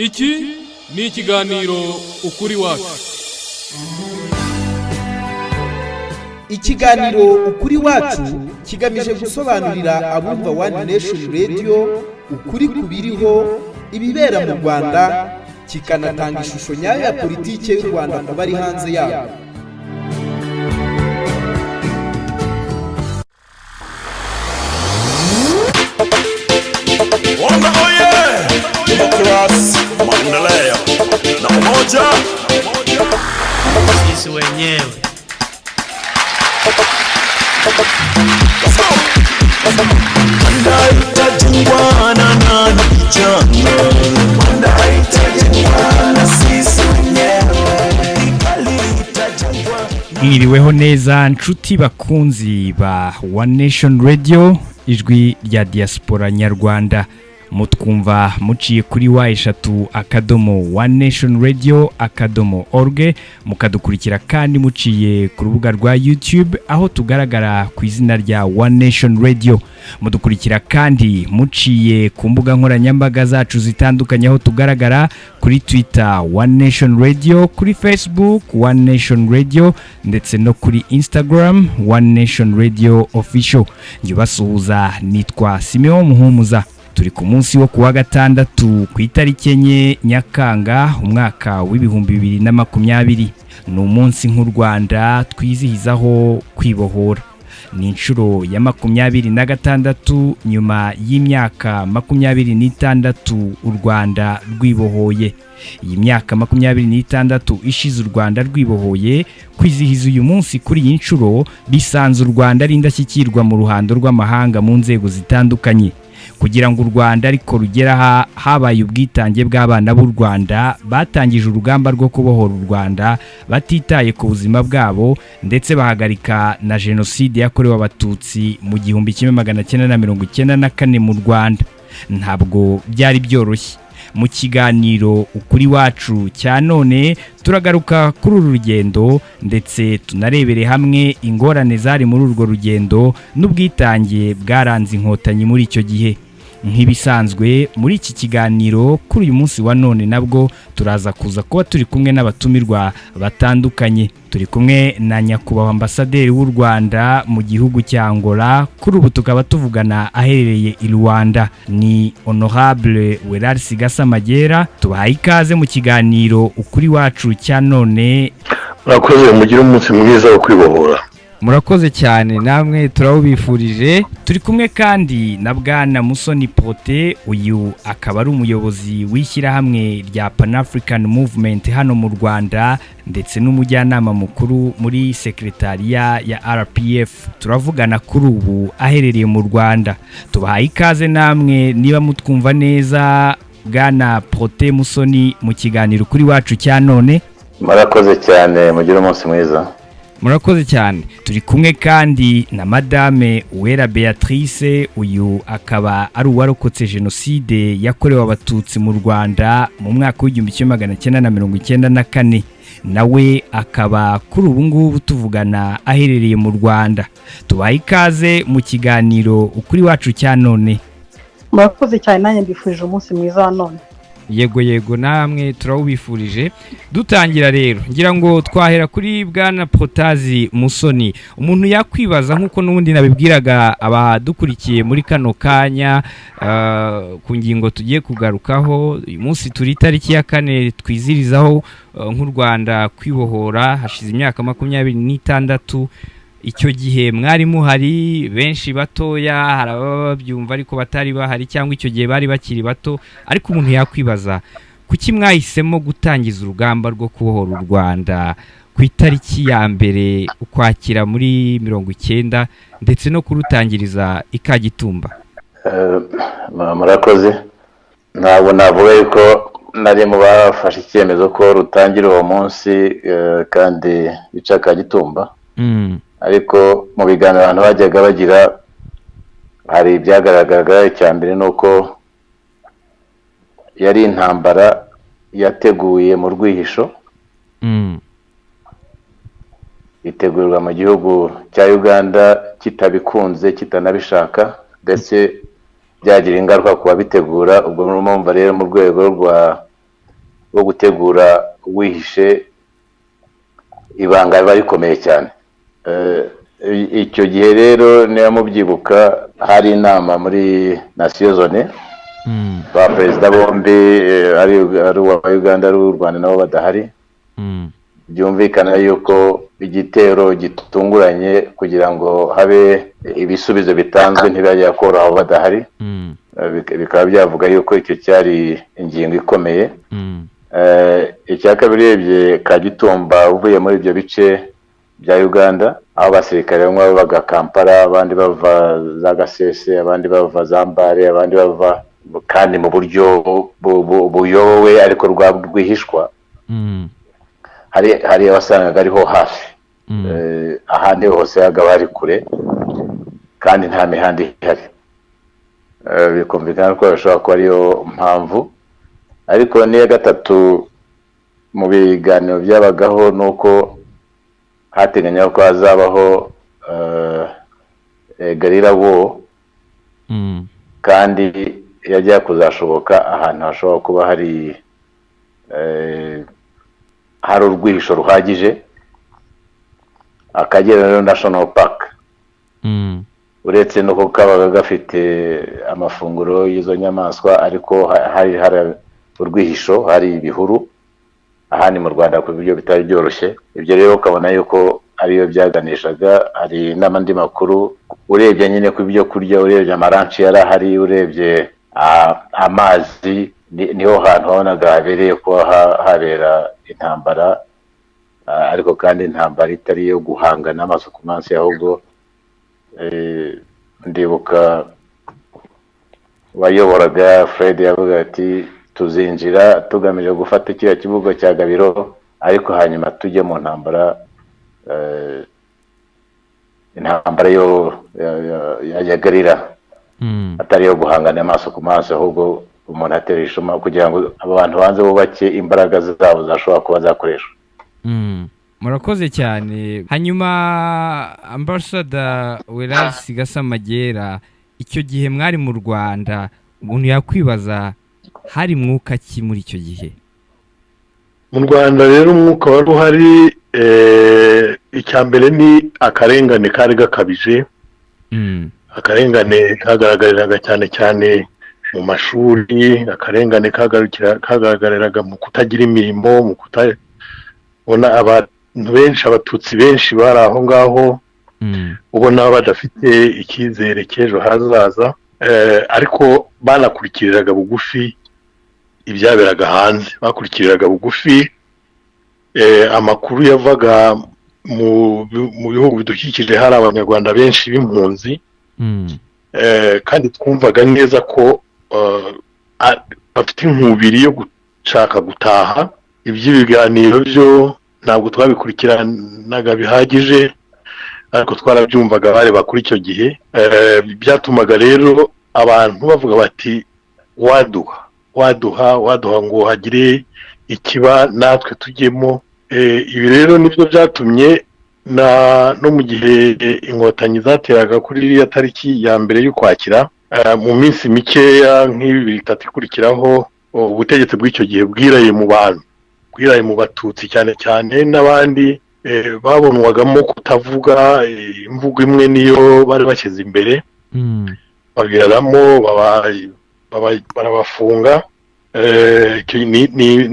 Iki ni ikiganiro ukuri wacu. Ikiganiro ukuri wacu kigamije gusobanurira abumva One Nation Radio ukuri kubiriho ibibera mu Rwanda, kikanatanga ishusho nyayo ya politike y'u Rwanda ku bari hanze yabo. Maendeleo na umoja sisi wenyewe. Mwiriweho neza nshuti bakunzi ba One Nation Radio, ijwi rya diaspora nyarwanda. Mutwumva muciye kuri wa1nationradio.org, mukadukurikira kandi muciye ku rubuga rwa YouTube aho tugaragara ku izina rya One Nation Radio. Mudukurikira kandi muciye ku mbuga nkoranyambaga zacu zitandukanye aho tugaragara kuri Twitter One Nation Radio, kuri Facebook One Nation Radio ndetse no kuri Instagram One Nation Radio Official. Njye nitwa Simeon Muhumuza. Turi ku munsi wo kuwa gatandatu ku itariki enye Nyakanga umwaka w'ibihumbi 2020. Ni umunsi nk'u Rwanda twizihizaho kwibohora. Ni inshuro ya 26 nyuma y'imyaka 26 u Rwanda rwibohoye. Iyi myaka 26 ishize u Rwanda rwibohoye, kwizihiza uyu munsi kuri iyi nshuro bisanze u Rwanda ari indashyikirwa mu ruhando rw'amahanga mu nzego zitandukanye. Kugira ngo u Rwanda ariko rugera habaye ubwitange bw'abana b'u Rwanda batangije urugamba rwo kubohora u Rwanda batitaye ku buzima bwabo, ndetse bahagarika na jenoside yakorewe abatutsi mu 1994 mu Rwanda. Ntabwo byari byoroshye. Mu kiganiro ukuri wacu cya none turagaruka kuri uru rugendo, ndetse tunarebere hamwe ingorane zari muri urwo rugendo n'ubwitange bwaranze inkotanyi muri icyo gihe. Nk'ibisanzwe muri iki kiganiro kuri uyu munsi wa none nabwo turaza kuza kuba turi kumwe n'abatumirwa batandukanye. Turi kumwe na nyakubahwa ambasaderi w'u Rwanda mu gihugu cya Angola, kuri ubu tukaba tuvugana aherereye i Rwanda, ni Honorable Welarisi Gasamagera. Tubahaye ikaze mu kiganiro ukuri wacu cya none. murakoze, mugire umunsi mwiza wo kwibohora. Murakoze cyane, namwe turawubifurije. Turi kumwe kandi na Bwana Musoni Prote, uyu akaba ari umuyobozi w'ishyirahamwe rya Pan African Movement hano mu Rwanda, ndetse n'umujyanama mukuru muri sekretariya ya RPF. Turavugana kuri ubu aherereye mu Rwanda. Tubahaye ikaze namwe niba mutwumva neza, Bwana Prote Musoni, mu kiganiro kuri wacu cya none. Murakoze cyane, mugire umunsi mwiza. Murakoze cyane. Turi kumwe kandi na Madame Uwera Beatrice, uyu akaba ari uwarokotse jenoside yakorewe abatutsi mu Rwanda mu mwaka w'1994. nawe akaba kuri ubu ngubu tuvugana aherereye mu Rwanda. Tubaye ikaze mu kiganiro ukuri wacu cya none. Murakoze cyane, nanjye mbifurije umunsi mwiza wa none. Yego namwe turawubifurije. Dutangira rero, ngira ngo twahera kuri Bwana Protazi Musoni. Umuntu yakwibaza nkuko n'ubundi nabibwiraga abadukurikiye muri kano kanya ku ngingo tugiye kugarukaho. Uyu munsi turi tariki ya 4 twizirizaho nk'u Rwanda kwibohora, hashize imyaka 26. Icyo gihe mwari muhari, benshi batoya, hari ababyumva ariko batari bahari, cyangwa icyo gihe bari bakiri bato. Ariko umuntu yakwibaza kuki mwahisemo gutangiza urugamba rwo kubohora u Rwanda ku itariki ya 1 Ukwakira muri 90, ndetse no kurutangiriza i Kagitumba. Murakoze. Ntabwo navuga yuko nari mu bafashe icyemezo ko rutangira uwo munsi kandi bica Kagitumba. Ariko mu biganiro abantu bajyaga bagira, hari ibyagaragaraga. Icya mbere ni uko yari intambara yateguye mu rwihisho, itegurirwa mu gihugu cya Uganda kitabikunze, kitanabishaka, ndetse byagira ingaruka ku babitegura. Ubwo murumva rero mu rwego rwa bwo gutegura wihishe ibanga riba rikomeye cyane. Icyo gihe rero niba mubyibuka hari inama muri Nations Unies ba perezida bombi ari uwa Uganda ari u Rwanda nabo badahari. Byumvikana yuko igitero gitunguranye kugira ngo habe ibisubizo bitanzwe ntibajya koroha aho badahari. Bikaba byavuga yuko icyo cyari ingingo ikomeye. Icya kabiri urebye Kagitumba uvuye muri ibyo bice bya Uganda aho abasirikare bamwe bavaga Kampala abandi bava za Gasese abandi bava Zambare abandi bava kandi mu buryo buyobowe ariko rwihishwa. Hari abasangaga ariho hafi ahandi hose hagaba hari kure kandi nta mihanda ihari. Bikumvikana ko bashobora kuba ariyo mpamvu. Ariko niya gatatu mu biganiro byabagaho nuko hateganya ko hazabaho guerrilla war kandi yajya kuzashoboka ahantu hashobora kuba hari urwihisho ruhagije. Akagera National Park uretse nuko kabaga gafite amafunguro y'izo nyamaswa ariko hari urwihisho hari ibihuru ahandi mu Rwanda ku buryo bitari byoroshye. Ibyo rero ukabona yuko ariyo byaganishaga. Hari n'amandi makuru urebye nyine ku byo kurya urebye amaranchi yarahari urebye amazi niho hantu wabonaga habereye kuba habera intambara ariko kandi intambara itari yo guhangana amaso ku maso ahubwo ndibuka wayoboraga Fred yavuga ati tuzinjira tugamije gufata kiriya kibuga cya Gabiro ariko hanyuma tujye mu ntambara intambara ya guerrilla atari yo guhangana amaso ku maso ahubwo umuntu atera ishuma kugira ngo abantu banze bubake imbaraga zabo zashobora kuba zakoreshwa. Murakoze cyane. Hanyuma Ambassador Welas Gasamagera, icyo gihe mwari mu Rwanda, umuntu yakwibaza hari mwuka ki muri icyo gihe? Mu Rwanda rero umwuka wari uhari. Icya mbere ni akarengane kari gakabije. Akarengane kagaragariraga cyane cyane mu mashuri, akarengane kagaragariraga mu kutagira imirimo, mu kutabona abantu benshi, abatutsi benshi bari aho ngaho ubona badafite icyizere cy'ejo hazaza, ariko banakurikiriraga bugufi ibyaberaga hanze, bakurikiriraga bugufi amakuru yavaga mu bihugu bidukikije. Hari abanyarwanda benshi b'impunzi kandi twumvaga neza ko bafite inkubiri yo gushaka gutaha. Iby'ibiganiro byo ntabwo twabikurikiranaga bihagije ariko twarabyumvaga bareba kuri icyo gihe. Byatumaga rero abantu bavuga bati waduha ngo hagire ikiba natwe tujyemo. Ibi rero nibyo byatumye no mu gihe inkotanyi zateraga kuri iriya tariki ya mbere y'Ukwakira, mu minsi mikeya nk'ibiri itatu ikurikiraho, ubutegetsi bw'icyo gihe bwiraye mu batutsi cyane cyane n'abandi babonwagamo kutavuga imvugo imwe niyo bari bashyize imbere. Babiraramo barabafunga.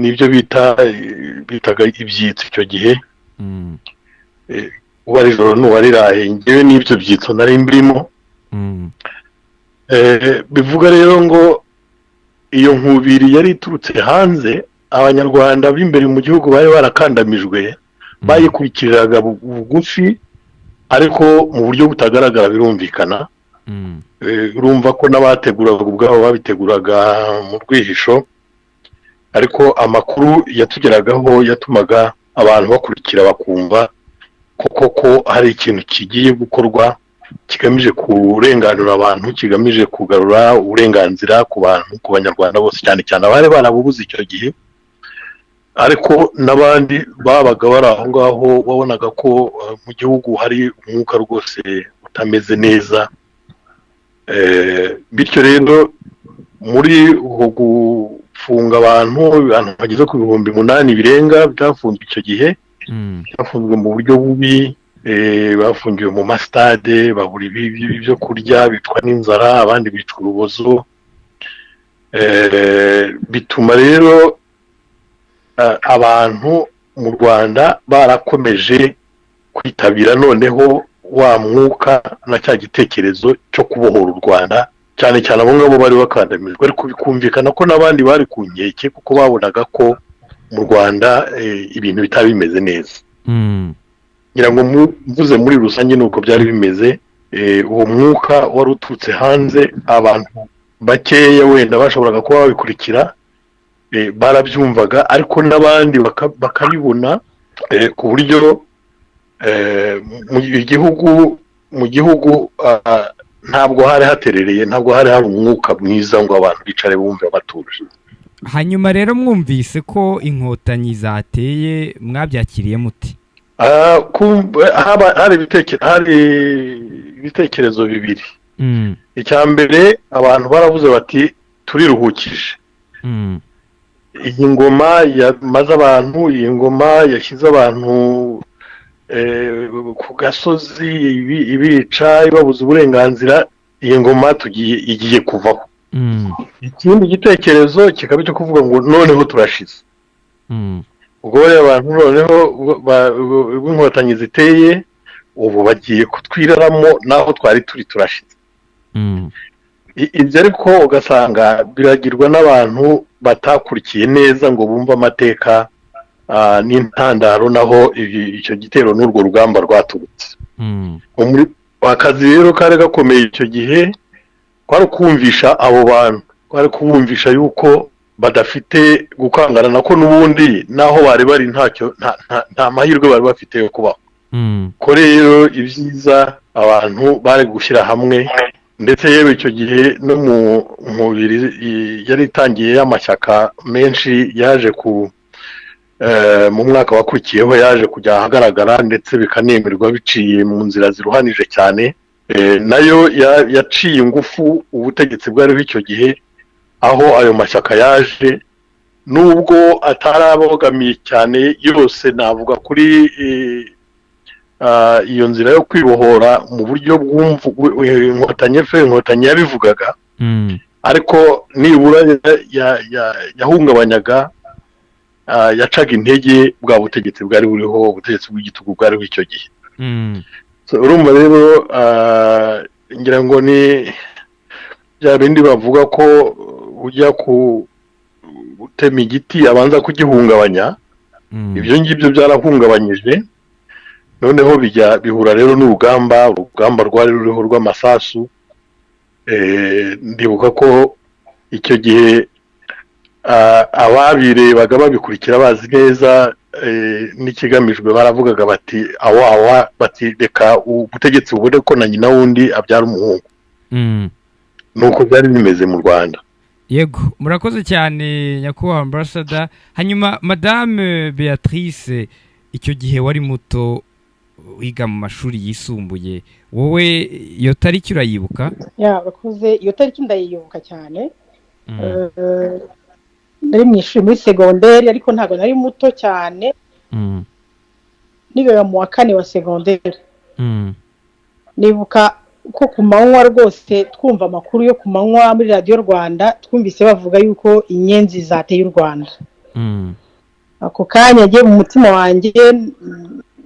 Nibyo bitaga ibyitso icyo gihe. Uwari joro n'uwariraye, ngewe n'ibyo byitso nari mbirimo. Bivuga rero ngo iyo nkubiri yari iturutse hanze, abanyarwanda b'imbere mu gihugu bari barakandamijwe, bayikurikiriraga bugufi ariko mu buryo butagaragara birumvikana. Urumva ko n'abateguraga ubwabo babiteguraga mu rwihisho, ariko amakuru yatugeragaho yatumaga abantu bakurikira bakumva ko hari ikintu kigiye gukorwa kigamije kurenganura abantu, kigamije kugarura uburenganzira ku bantu, ku banyarwanda bose, cyane cyane abari barabubuze icyo gihe. Ariko n'abandi babaga bari aho ngaho wabonaga ko mu gihugu hari umwuka rwose utameze neza. Bityo rero muri bafunga abantu bageze ku 8,000 birenga byafunzwe icyo gihe. Bafunzwe mu buryo bubi, bafungiwe mu mastade, babura ibyo kurya, bitwa n'inzara, abandi bicwa urubozo. Bituma rero abantu mu Rwanda barakomeje kwitabira noneho wa mwuka na cya gitekerezo cyo kubohora u Rwanda, cyane cyane abo ngabo bari bakandamijwe, ariko bikumvikana ko n'abandi bari ku nkeke kuko babonaga ko mu Rwanda ibintu bitari bimeze neza. ngira ngo mvuze muri rusange nuko byari bimeze. Uwo mwuka wari uturutse hanze, abantu bakeya wenda bashoboraga kuba babikurikira, barabyumvaga, ariko n'abandi bakabibona ku buryo mu gihugu ntabwo hari haterereye, ntabwo hari umwuka mwiza ngo abantu bicare bumve batuje. Hanyuma rero mwumvise ko inkotanyi zateye, mwabyakiriye muti? Hari ibitekerezo bibiri. Icya mbere, abantu baravuze bati turiruhukije. Iyi ngoma yamaze abantu, iyi ngoma yashyize abantu ku gasozi ibica, ibabuza uburenganzira, iyi ngoma igiye kuvaho. Ikindi gitekerezo kikaba cyo kuvuga ngo noneho turashize. Ubwo rero abantu noneho b'inkotanyi ziteye, ubu bagiye kutwiraramo naho twari turashize. Ibyo ariko ugasanga biragirwa n'abantu batakurikiye neza ngo bumve amateka n'intandaro naho icyo gitero n'urwo rugamba rwaturutse. Akazi rero kari gakomeye icyo gihe, kwari kumvisha abo bantu, kwari kubumvisha yuko badafite gukangarana, ko n'ubundi naho bari bari nta mahirwe bari bafite yo kubaho. Ko rero ibyiza abantu bari gushyira hamwe, ndetse yewe icyo gihe no mu mubiri yari itangiye y'amashyaka menshi yaje mu mwaka wakurikiyeho yaje kujya ahagaragara, ndetse bikanemerwa biciye mu nzira ziruhanije cyane. Nayo yaciye ingufu ubutegetsi bwariho icyo gihe, aho ayo mashyaka yaje, nubwo atarabogamiye cyane yose, navuga kuri iyo nzira yo kwibohora mu buryo inkotanyi yabivugaga, ariko nibura yahungabanyaga, yacaga intege bwa butegetsi bwari buriho, ubutegetsi bw'igitugu bwariho icyo gihe. Urumva rero ngira ngo ni bya bindi bavuga ko ujya gutema igiti abanza kugihungabanya. Ibyo ngibyo byarahungabanyije, noneho bihura rero n'urugamba rwari ruriho rw'amasasu. Ndibuka ko icyo gihe ababirebaga babikurikira bazi neza n'ikigamijwe, baravugaga bati bati reka ubutegetsi bubone ko na nyina wundi abyara umuhungu. Nuko byari bimeze mu Rwanda. Yego, murakoze cyane nyakubahwa ambassador. Hanyuma Madame Beatrice, icyo gihe wari muto wiga mu mashuri yisumbuye, wowe iyo tariki urayibuka? Bakoze iyo tariki ndayibuka cyane. Nari mu ishuri muri secondaire, ariko ntabwo nari muto cyane. Niga mu wa 4 wa secondaire. Nibuka ko ku manywa rwose twumva amakuru yo ku manywa muri Radio Rwanda, twumvise bavuga yuko inyenzi zateye u Rwanda. Ako kanya agiye mu mutima wanjye,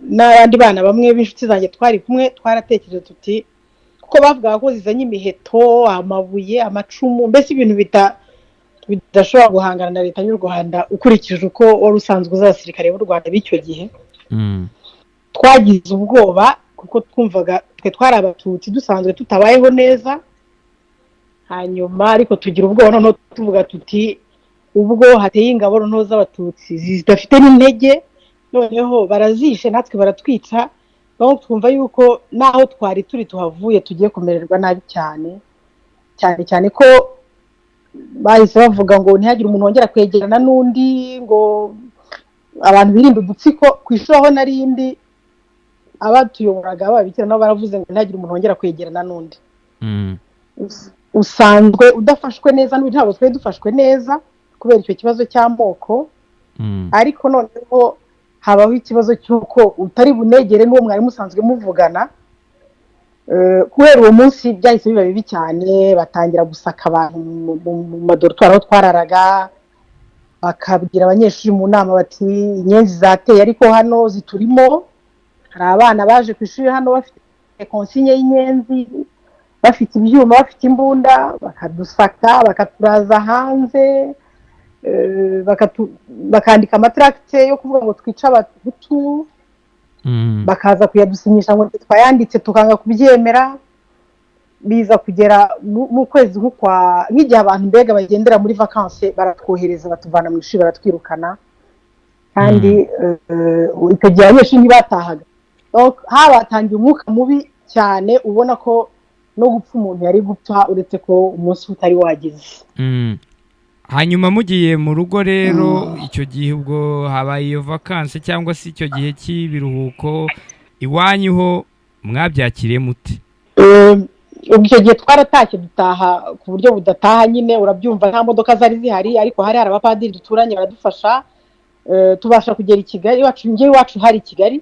n'abandi bana bamwe b'inshuti zanjye twari kumwe, twaratekereje tuti kuko bavuga ko zizanye imiheto, amabuye, amacumu, mbese ibintu bidashobora guhangana na leta y'u Rwanda ukurikije uko wari usanzwe uz'abasirikare b'u Rwanda b'icyo gihe. Twagize ubwoba kuko twumvaga twe twari abatutsi dusanzwe tutabayeho neza. Hanyuma ariko tugira ubwoba, noneho tuvuga tuti ubwo hateye ingabo noneho z'abatutsi zidafite n'intege, noneho barazishe natwe baratwica, baho twumva yuko naho twari turi tuhavuye tugiye kumererwa nabi cyane cyane ko bahise bavuga ngo ntihagire umuntu wongera kwegerana n'undi, ngo abantu birinde udutsiko. Ku ishuri aho narindi, abatuyoboraga babikira nabo baravuze ngo ntihagire umuntu wongera kwegerana n'undi. Usanzwe udafashwe neza, n'ubu ntabwo twari dufashwe neza kubera icyo kibazo cy'amoko ariko noneho habaho ikibazo cy'uko utari bunegere n'uwo mwari musanzwe muvugana kubera uwo munsi byahise biba bibi cyane batangira gusaka abantu mu madorotwari aho twararaga bakabwira abanyeshuri mu nama bati inyenzi zateye ariko hano ziturimo hari abana baje ku ishuri hano bafite konsinye y'inyenzi bafite ibyuma bafite imbunda bakadusaka bakaturaza hanze bakandika amatracte yo kuvuga ngo twice abahutu bakaza kuyadusinyisha ngo twayanditse tukanga kubyemera biza kugera mu kwezi nk'igihe abantu mbega bagendera muri vacances baratwohereza batuvana mu ishuri baratwirukana kandi icyo gihe abanyeshuri ntibatahaga habatangiye umwuka mubi cyane ubona ko no gupfa umuntu yari gupfa uretse ko umunsi utari wagize hanyuma mugiye mu rugo rero icyo gihe ubwo habaye iyo vacances cyangwa se icyo gihe cy'ibiruhuko iwanyu ho mwabyakiriye mute ubwo icyo gihe twaratashye dutaha ku buryo budataha nyine urabyumva nta modoka zari zihari ariko hari abapadiri duturanye baradufasha tubasha kugera i Kigali iwacu hari i Kigali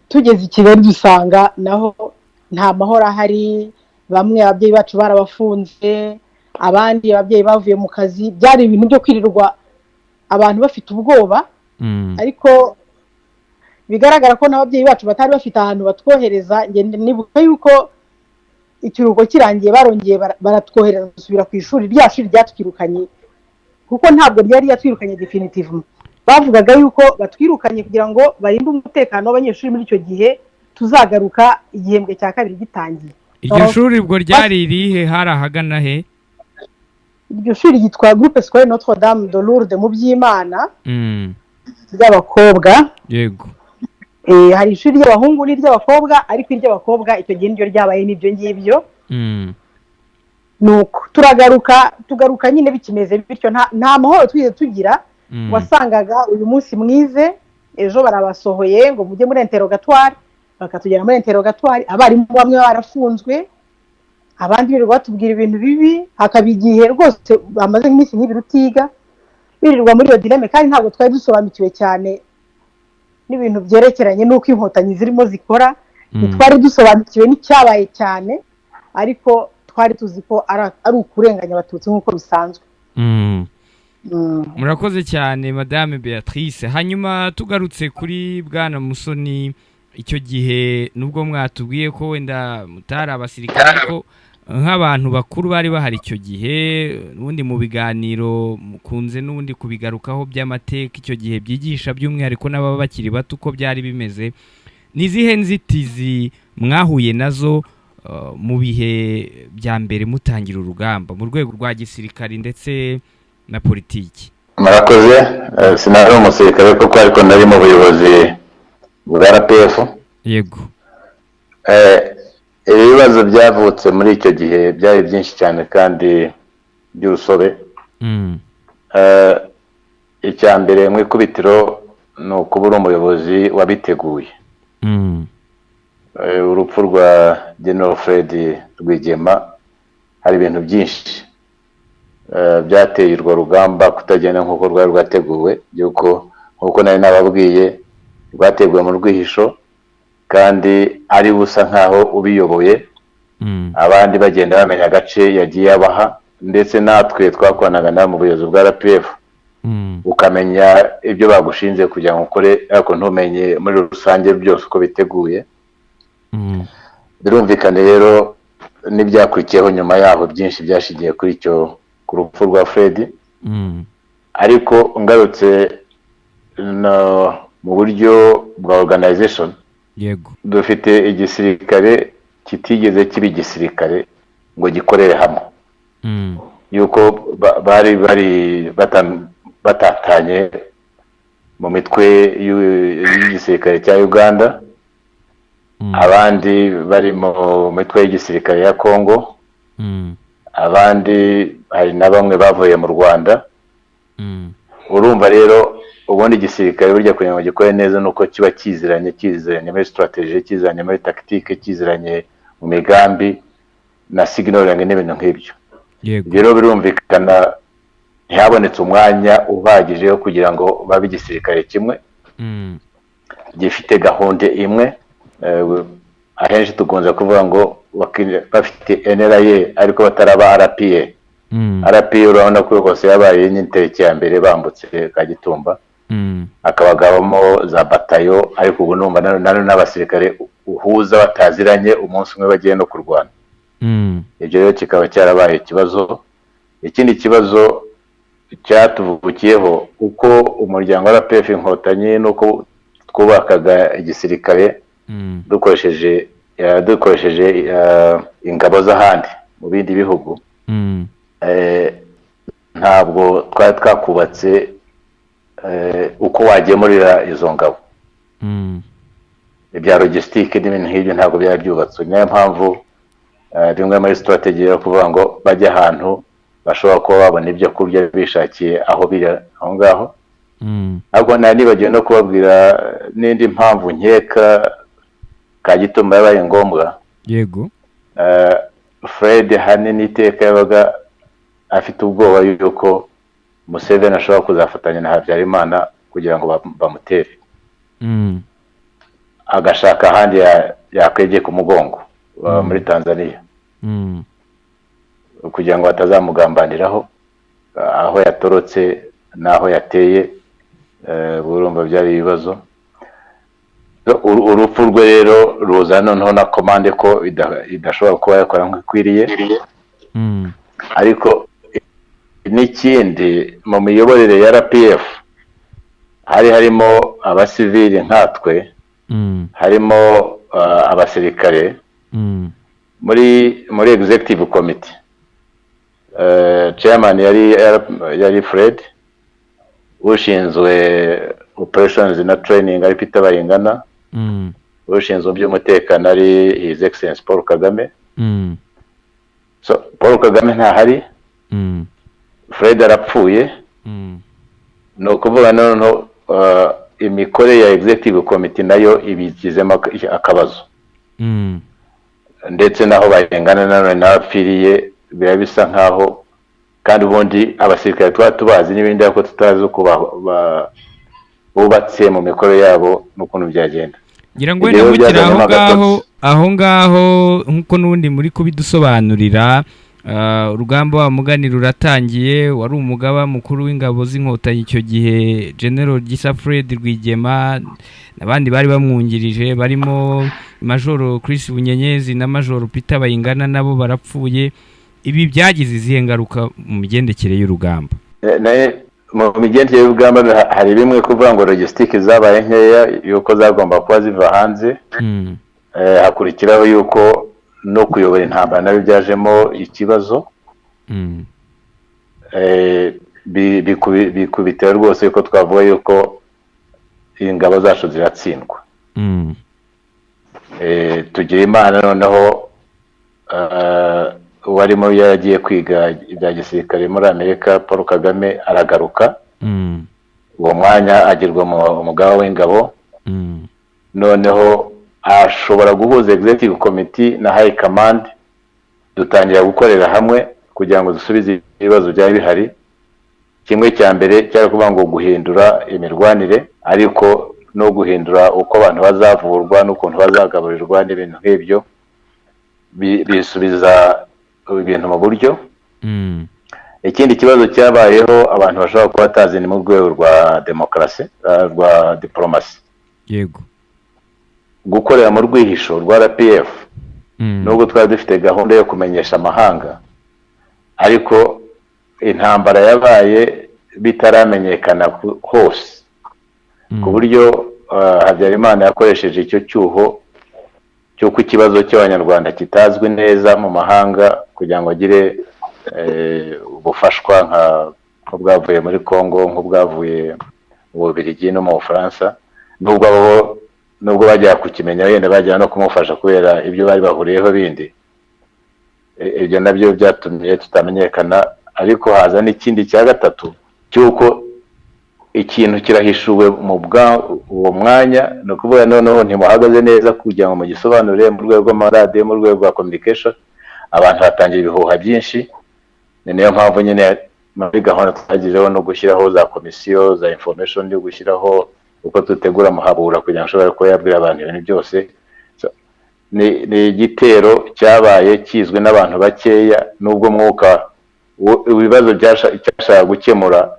tugeze i Kigali dusanga naho nta mahoro ahari bamwe ababyeyi bacu barabafunze abandi ababyeyi bavuye mu kazi byari ibintu byo kwirirwa abantu bafite ubwoba ariko bigaragara ko n'ababyeyi bacu batari bafite ahantu batwohereza nibuka yuko ikiruhuko kirangiye barongeye baratwohereza gusubira ku ishuri rya shuri ryatwirukanye kuko ntabwo ryari yatwirukanye definitivement bavugaga yuko batwirukanye kugira ngo barinde umutekano w'abanyeshuri muri icyo gihe tuzagaruka igihembwe cya kabiri gitangiye iryo shuri ubwo ryari irihe hari ahagana he iryo shuri ryitwa Groupe Scolaire Notre Dame de Lourdes mu Byimana ry'abakobwa yego hari ishuri ry'abahungu n'iry'abakobwa ariko iry'abakobwa icyo gihe niryo ryabaye n'ibyo ngibyo nuko tugaruka nyine bikimeze bityo nta mahoro twize tugira wasangaga uyu munsi mwize ejo barabasohoye ngo mujye muri interrogatoire bakatugera muri interrogatoire abarimu bamwe barafunzwe abandi birirwa batubwira ibintu bibi hakaba igihe rwose bamaze nk'iminsi nk'ibiri utiga birirwa muri iyo dilemme kandi ntabwo twari dusobanukiwe cyane n'ibintu byerekeranye n'uko inkotanyi zirimo zikora ntitwari dusobanukiwe n'icyabaye cyane ariko twari tuzi ko ari ukurenganya abatutsi nk'uko bisanzwe murakoze cyane madame Beatrice hanyuma tugarutse kuri bwana Musoni icyo gihe nubwo mwatubwiye ko wenda mutari abasirikare ko nk'abantu bakuru bari bahari icyo gihe n'ubundi mu biganiro mukunze n'ubundi kubigarukaho by'amateka icyo gihe byigisha by'umwihariko n'ababa bakiri bato uko byari bimeze n'izihe nzitizi mwahuye nazo mu bihe bya mbere mutangira urugamba mu rwego rwa gisirikare ndetse na politiki murakoze sinari umusirikare kuko ariko nari mu buyobozi bwa RPF yego ibibazo byavutse muri icyo gihe byari byinshi cyane kandi by'urusobe icya mbere mu ikubitiro ni ukuba uri umuyobozi wabiteguye urupfu rwa General Fred Rwigema hari ibintu byinshi byateye urwo rugamba kutagenda nk'uko rwari rwateguwe by'uko nk'uko nari nababwiye rwateguwe mu rwihisho kandi ari busa nkaho ubiyoboye abandi bagenda bamenya agace yagiye abaha ndetse natwe twakoranaga nawe mu buyobozi bwa RPF ukamenya ibyo bagushinze kugira ngo ukore ariko ntumenye muri rusange byose uko biteguye birumvikane rero n'ibyakurikiyeho nyuma yaho byinshi byashigiye kuri icyo ku rupfu rwa Fred ariko ngarutse mu buryo bwa organization yego dufite igisirikare kitigeze kiba igisirikare ngo gikorere hamwe yuko bari batatanye mu mitwe y'igisirikare cya Uganda abandi bari mu mitwe y'igisirikare ya Congo abandi hari na bamwe bavuye mu Rwanda urumva rero ubundi igisirikare burya kugira ngo gikore neza nuko kiba kiziranye muri strategy kiziranye muri tactique kiziranye mu migambi na signaling n'ibintu nk'ibyo rero birumvikana ntihabonetse umwanya uhagije wo kugira ngo babe igisirikare kimwe gifite gahunda imwe. Ahenshi tukunze kuvuga ngo bafite NRA ariko bataraba RPA. RPA urabona ko rwose yabaye n'intereki ya mbere bambutse Kagitumba, akabagabamo za batayo, ariko ubu numva n'abasirikare uhuza bataziranye umunsi umwe bagiye no kurwana. Ibyo rero kikaba cyarabaye ikibazo. Ikindi kibazo cyatuvukiyeho uko umuryango wa RPF Inkotanyi nuko twubakaga igisirikare dukoresheje ingabo z'ahandi mu bindi bihugu, ntabwo twari twakubatse uko wagemurira izo ngabo. Ibya logistique n'ibintu nk'ibyo ntabwo byari byubatswe. Niyo mpamvu rimwe muri strategy yo kuvuga ngo bajye ahantu bashobora kuba babona ibyo kurya bishakiye aho biri aho ngaho. Ahubwo nibagiwe no kubabwira n'indi mpamvu nkeka Kagitumba yabaye ngombwa. Yego. Fred hanini iteka yabaga afite ubwoba yuko Museveni ashobora kuzafatanya na Habyarimana kugira ngo bamutere. Agashaka ahandi yakwegeye ku mugongo muri Tanzania kugira ngo batazamugambaniraho aho yatorotse n'aho yateye. Burumva byari ibibazo. Urupfu rwe rero ruza noneho na komande ko idashobora kuba yakora nk'ikwiriye. Ariko n'ikindi mu miyoborere ya RPF harimo abasivili nkatwe, harimo abasirikare muri executive committee. Chairman yari Fred, ushinzwe operations na training ari Peter Bayingana, ushinzwe by'umutekano ari His Excellency Paul Kagame. So Paul Kagame ntahari, Fred arapfuye. No kuvuga noneho imikorere ya executive committee nayo ibigizemo akabazo, ndetse naho Bayingana nanone n'abapfiriye biba bisa nkaho, kandi ubundi abasirikare tubazi n'ibindi ariko tutazi uko bubatse mu mikorere yabo n'ukuntu byagenda. Ngira ngo wenda mukira aho ngaho nkuko n'ubundi muri kubidusobanurira. Urugamba wa mugani ruratangiye, wari umugaba mukuru w'ingabo z'Inkotanyi icyo gihe General Gisa Fred Rwigema, n'abandi bari bamwungirije barimo Major Chris Bunyenyezi na Major Peter Bayingana, nabo barapfuye. Ibi byagize izihe ngaruka mu migendekere y'urugamba? Mu migendekere y'urugamba hari bimwe kuvuga ngo logistique zabaye nkeya yuko zagomba kuba ziva hanze. Hakurikiraho yuko no kuyobora intambara nabyo byajemo ikibazo. Bikubitira rwose yuko twavuga yuko ingabo zacu ziratsindwa. Tugira Imana noneho warimo yagiye kwiga ibya gisirikare muri Amerika, Paul Kagame aragaruka. Uwo mwanya agirwa umugaba w'ingabo. Noneho ashobora guhuza executive committee na high command, dutangira gukorera hamwe kugira ngo dusubize ibibazo byari bihari. Kimwe cya mbere cyari kuvuga ngo guhindura imirwanire, ariko no guhindura uko abantu bazavurwa n'ukuntu bazagaburirwa n'ibintu nk'ibyo, bisubiza ibintu mu buryo. Ikindi kibazo cyabayeho abantu bashobora kuba batazi ni mu rwego rwa demokarasi, rwa diplomasi. Yego. Gukorera mu rwihisho rwa RPF, nubwo twari dufite gahunda yo kumenyesha amahanga, ariko intambara yabaye bitaramenyekana hose, ku buryo Habyarimana yakoresheje icyo cyuho cy'uko ikibazo cy'abanyarwanda kitazwi neza mu mahanga kugira ngo agire ubufashwa nk'ubwavuye muri Congo, nk'ubwavuye mu Bubiligi no mu Bufaransa. Nubwo bajya kukimenya wenda bajya no kumufasha kubera ibyo bari bahuriyeho bindi, ibyo nabyo byatumye tutamenyekana. Ariko haza n'ikindi cya gatatu cy'uko ikintu kirahishuwe mu uwo mwanya, no kuvuga noneho ntimuhagaze neza kugira ngo mugisobanure mu rwego rw'amaradiyo, mu rwego rwa communication. Abantu batangiye ibihuha byinshi. Niyo mpamvu nyine muri gahunda twagizeho no gushyiraho za komisiyo za information yo gushyiraho uko tutegura muhabura kugira ngo ashobore kuba yabwira abantu ibintu byose. Ni igitero cyabaye kizwe n'abantu bakeya, nubwo mwuka ibibazo cyashaka gukemura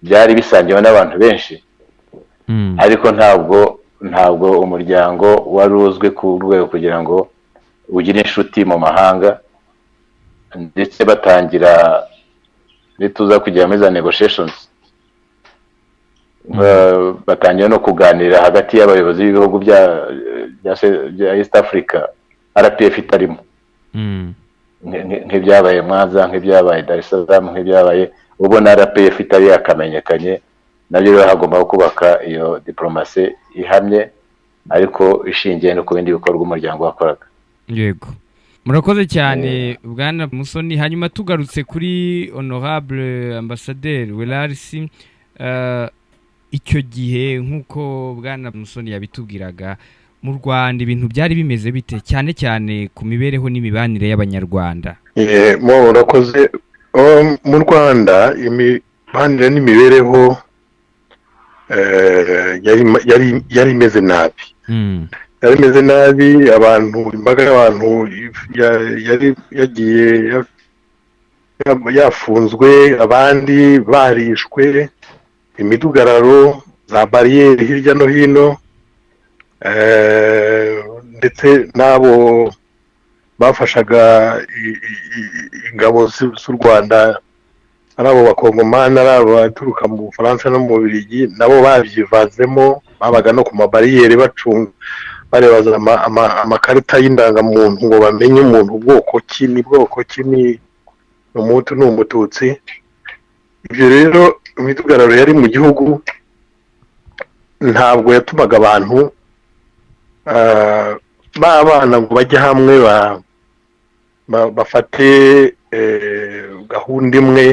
byari bisangiwe n'abantu benshi, ariko ntabwo umuryango wari uzwi ku rwego kugira ngo ugire inshuti mu mahanga, ndetse batangira nituza kujya muri za negotiations batangira no kuganira hagati y'abayobozi b'ibihugu bya East Africa, RPF itarimo nk'ibyabaye Mwanza, nk'ibyabaye Dar es Salaam, nk'ibyabaye ubona RPF itari yakamenyekanye. Nabyo rero hagomba kubaka iyo diplomasi ihamye ariko ishingiye no ku bindi bikorwa umuryango wakoraga. Yego, murakoze cyane Bwana Musoni. Hanyuma tugarutse kuri honorable ambassadeur Welarisi, icyo gihe nk'uko Bwana Musoni yabitubwiraga, mu Rwanda ibintu byari bimeze bite cyane cyane ku mibereho n'imibanire y'Abanyarwanda? Murakoze. Mu Rwanda imibanire n'imibereho yari imeze nabi. Yari imeze nabi, abantu, imbaga y'abantu yari yagiye yafunzwe, abandi barishwe, imidugararo, za bariyeri hirya no hino, ndetse n'abo bafashaga ingabo z'u Rwanda, ari abo bakongomani, ari abaturuka mu Bufaransa no mu Bubiligi, nabo babyivanzemo, babaga no ku mabariyeri bacunga barebaza amakarita y'indangamuntu ngo bamenye umuntu bwoko ki, ni bwoko ki, ni umuhutu ni umututsi. Ibyo rero imidugararo yari mu gihugu ntabwo yatumaga abantu babana ngo bajye hamwe bafate gahunda imwe.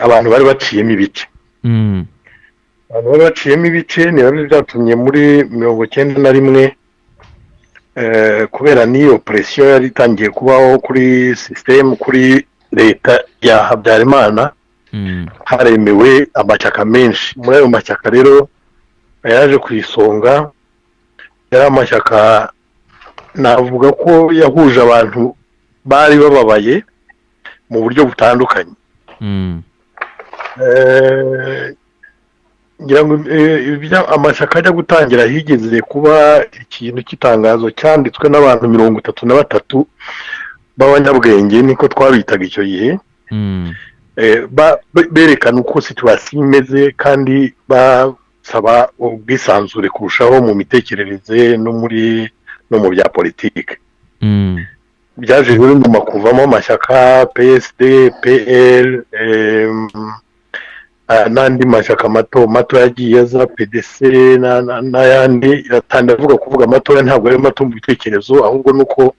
Abantu bari baciyemo ibice. Abantu bari baciyemo ibice ni nabyo byatumye muri 1991 kubera n'iyo presiyo yari itangiye kubaho kuri system, kuri leta ya Habyarimana, haremewe amashyaka menshi. Muri ayo mashyaka rero yaje ku isonga yari amashyaka navuga ko yahuje abantu bari bababaye mu buryo butandukanye. ngira ngo amashyaka ajya gutangira higeze kuba ikintu cy'itangazo cyanditswe n'abantu 33 b'abanyabwenge, niko twabitaga icyo gihe, berekana uko situasiyo imeze kandi basaba ubwisanzure kurushaho mu mitekerereze no mu bya politike. Byaje rero nyuma kuvamo amashyaka PSD, PL, n'andi mashyaka mato yagiye aza, PDC n'ayandi. Avuga kuvuga amatoya ntabwo ari mato mu bitekerezo, ahubwo nuko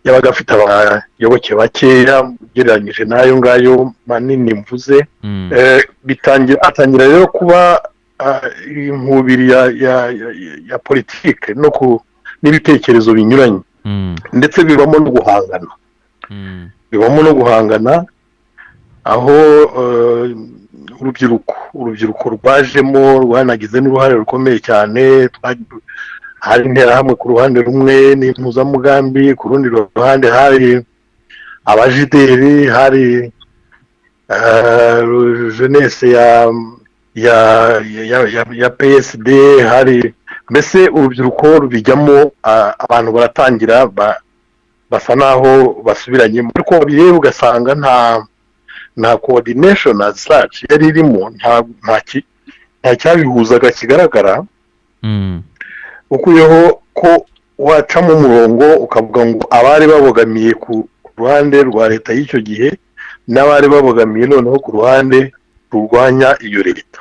yabaga afite abayoboke bakeya ugereranyije n'ayo ngayo manini mvuze. Atangira rero kuba inkubiri ya politike n'ibitekerezo binyuranye, ndetse bibamo no guhangana, aho urubyiruko rwajemo rwanagize n'uruhare rukomeye cyane. Hari interahamwe ku ruhande rumwe n'impuzamugambi, ku rundi ruhande hari abajideri, hari jeunesse ya PSD, hari mbese urubyiruko rubijyamo, abantu baratangira basa naho basubiranye, ariko bireba ugasanga nta coordination as such yari irimo, nta cyabihuzaga kigaragara. Ukuyeho ko wacamo umurongo ukavuga ngo abari babogamiye ku ruhande rwa leta y'icyo gihe n'abari babogamiye noneho ku ruhande rurwanya iyo leta.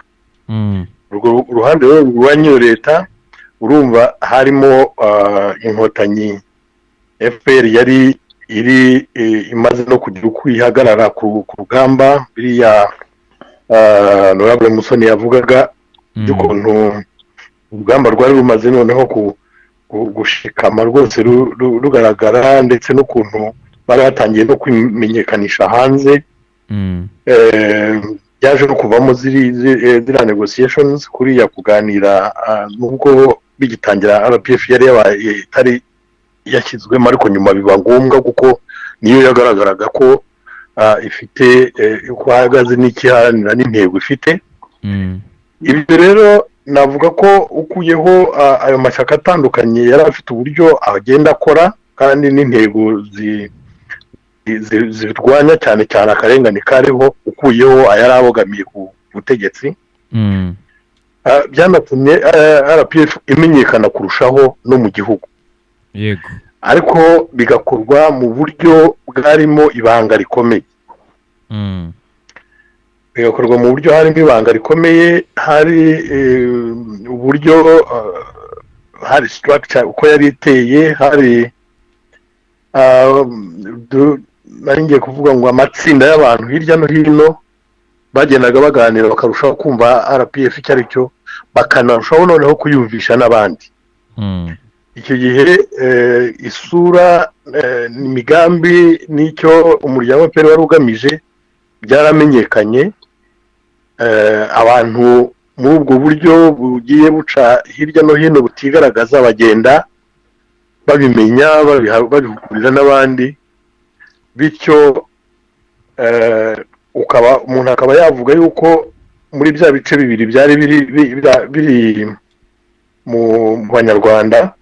Urwo ruhande rurwanya iyo leta urumva harimo inkotanyi, FPR yari imaze no kugira uko ihagarara ku rugamba, biriya Honorable Musoni yavugaga y'ukuntu urugamba rwari rumaze noneho gushikama rwose rugaragara, ndetse n'ukuntu bari batangiye no kwimenyekanisha hanze byaje no kuvamo ziriya negotiations kuriya kuganira nubwo bigitangira RPF yari itari yashyizwemo ariko nyuma biba ngombwa kuko niyo yagaragaraga ko ifite uko ihagaze n'ikiharanira n'intego ifite. Ibyo rero navuga ko ukuyeho ayo mashyaka atandukanye yari afite uburyo agenda akora kandi n'intego zirwanya cyane cyane akarengane kariho, ukuyeho ayari abogamiye ku butegetsi, byanatumye RPF imenyekana kurushaho no mu gihugu. Yego. Ariko bigakorwa mu buryo bwarimo ibanga rikomeye. Bigakorwa mu buryo harimo ibanga rikomeye, hari uburyo hari structure uko yari iteye, hari ngiye kuvuga ngo amatsinda y'abantu hirya no hino bagendaga baganira bakarushaho kumva RPF icyo ari cyo, bakanarushaho noneho kuyumvisha n'abandi. Icyo gihe isura n'imigambi n'icyo umuryango PER wari ugamije byaramenyekanye. Abantu muri ubwo buryo bugiye buca hirya no hino butigaragaza bagenda babimenya, babihugurira n'abandi, bityo umuntu akaba yavuga yuko muri bya bice bibiri byari biri mu Banyarwanda,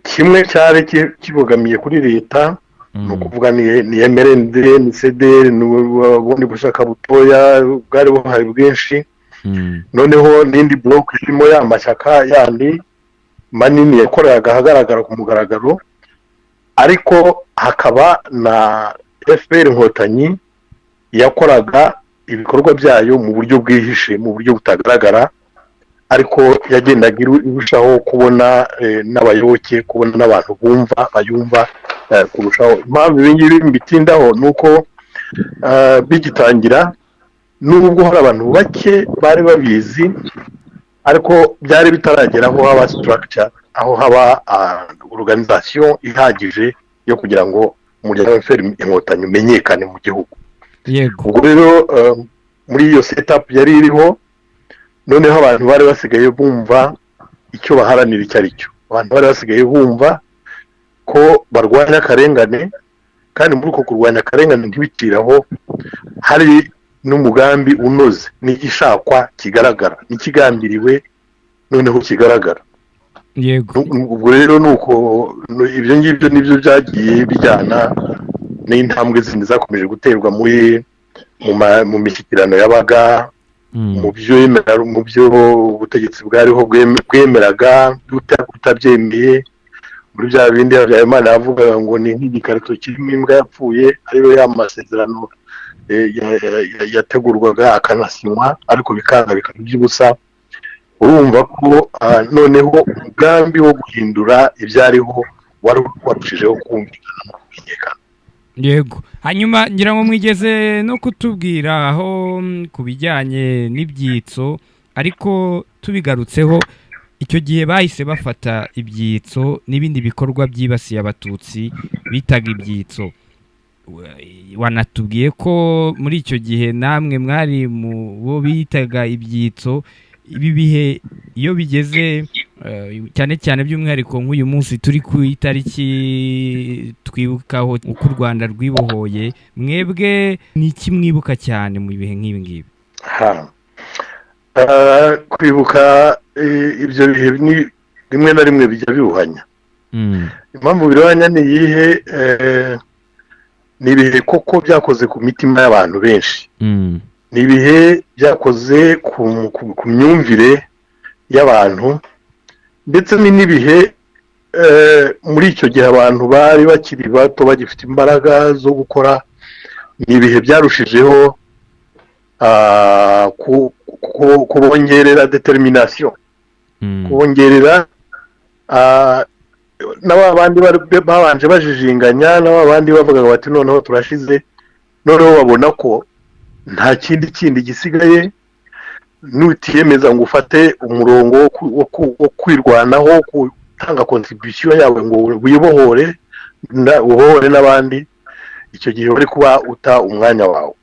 kimwe cyari kibogamiye kuri leta, ni ukuvuga ni MRND, ni CDR, n'ubundi bushaka butoya bwari buhari bwinshi, noneho n'indi block irimo ya mashyaka yandi manini yakoraga ahagaragara ku mugaragaro, ariko hakaba na FPR Inkotanyi yakoraga ibikorwa byayo mu buryo bwihishe, mu buryo butagaragara, ariko yagendaga irushaho kubona n'abayoboke, kubona n'abantu bayumva kurushaho. Impamvu ibi ngibi mbitindaho ni uko bigitangira nubwo hari abantu bake bari babizi, ariko byari bitarageraho haba structure, aho haba organisation ihagije yo kugira ngo umuryango wa FPR Inkotanyi umenyekane mu gihugu. Yego. Ubwo rero muri iyo setup yari iriho, noneho abantu bari basigaye bumva icyo baharanira icyo ari cyo. Abantu bari basigaye bumva ko barwanya akarengane, kandi muri uko kurwanya akarengane ntibiciraho, hari n'umugambi unoze n'igishakwa kigaragara, n'ikigambiriwe noneho kigaragara. Yego. Ubwo rero nuko ibyo ngibyo nibyo byagiye bijyana n'intambwe zindi zakomeje guterwa mu mishyikirano yabaga, mu byo ubutegetsi bwariho bwemeraga butabyemeye, muri bya bindi Habyarimana yavugaga ngo ni nk'igikarito kirimo imbwa yapfuye, ariyo ya masezerano yategurwaga akanasinywa ariko bikanga bikaba iby'ubusa. Urumva ko noneho umugambi wo guhindura ibyariho warushijeho kumvikana no kumenyekana. Yego. Hanyuma ngira ngo mwigeze no kutubwira aho ku bijyanye n'ibyitso, ariko tubigarutseho icyo gihe bahise bafata ibyitso n'ibindi bikorwa byibasiye abatutsi bitaga ibyitso. Wanatubwiye ko muri icyo gihe namwe mwari mu bo bitaga ibyitso. Ibi bihe iyo bigeze cyane cyane by'umwihariko nk'uyu munsi turi ku itariki twibukaho uko u Rwanda rwibohoye, mwebwe ni iki mwibuka cyane mu bihe nk'ibi ngibi? Kwibuka ibyo bihe rimwe na rimwe bijya biruhanya. Impamvu biruhanya ni iyihe? Ni ibihe koko byakoze ku mitima y'abantu benshi, ni ibihe byakoze ku myumvire y'abantu, ndetse n'ibihe muri icyo gihe abantu bari bakiri bato bagifite imbaraga zo gukora. Ni ibihe byarushijeho kubongerera determination, kubongerera n'abandi babanje bajijinganya, n'abandi bavuga bati noneho turashize, noneho babona ko nta kindi gisigaye, nutiyemeza ngo ufate umurongo wo kwirwanaho, gutanga contribution yawe ngo wibohore ubohore n'abandi, icyo gihe wari kuba uta umwanya wawe.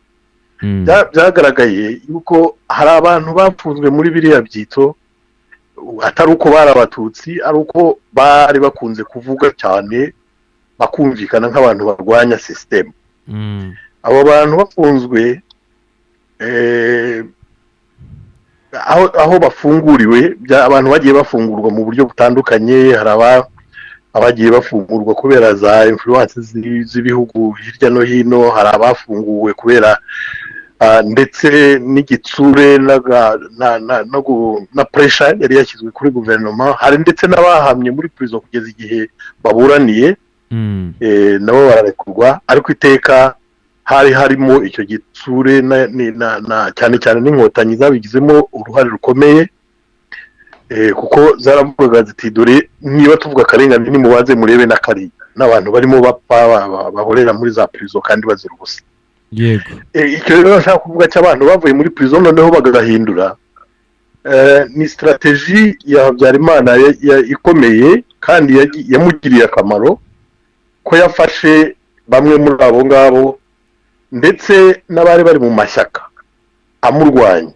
Byagaragaye yuko hari abantu bapfunzwe muri biriya byitso atari uko bari abatutsi, ari uko bari bakunze kuvuga cyane bakumvikana nk'abantu barwanya sisitemu. Abo bantu bafunzwe aho bafunguriwe, abantu bagiye bafungurwa mu buryo butandukanye. Hari abagiye bafungurwa kubera za influence z'ibihugu hirya no hino, hari abafunguwe kubera ndetse n'igitsure na pressure yari yashyizwe kuri guverinoma. Hari ndetse n'abahamye muri prison kugeza igihe baburaniye, nabo bararekurwa. Ariko iteka hari harimo icyo gitsure cyane cyane n'inkotanyi zabigizemo uruhare rukomeye, kuko zaravugaga ziti dore niba tuvuga akarengane nimubaze murebe n'akariya n'abantu barimo bapfa bahorera muri za prison kandi bazira ubusa. Yego, icyo rero nashaka kuvuga cy'abantu bavuye muri prison noneho bagahindura, ni strategy ya Habyarimana ikomeye kandi yamugiriye akamaro, ko yafashe bamwe muri abo ngabo ndetse n'abari bari mu mashyaka amurwanya,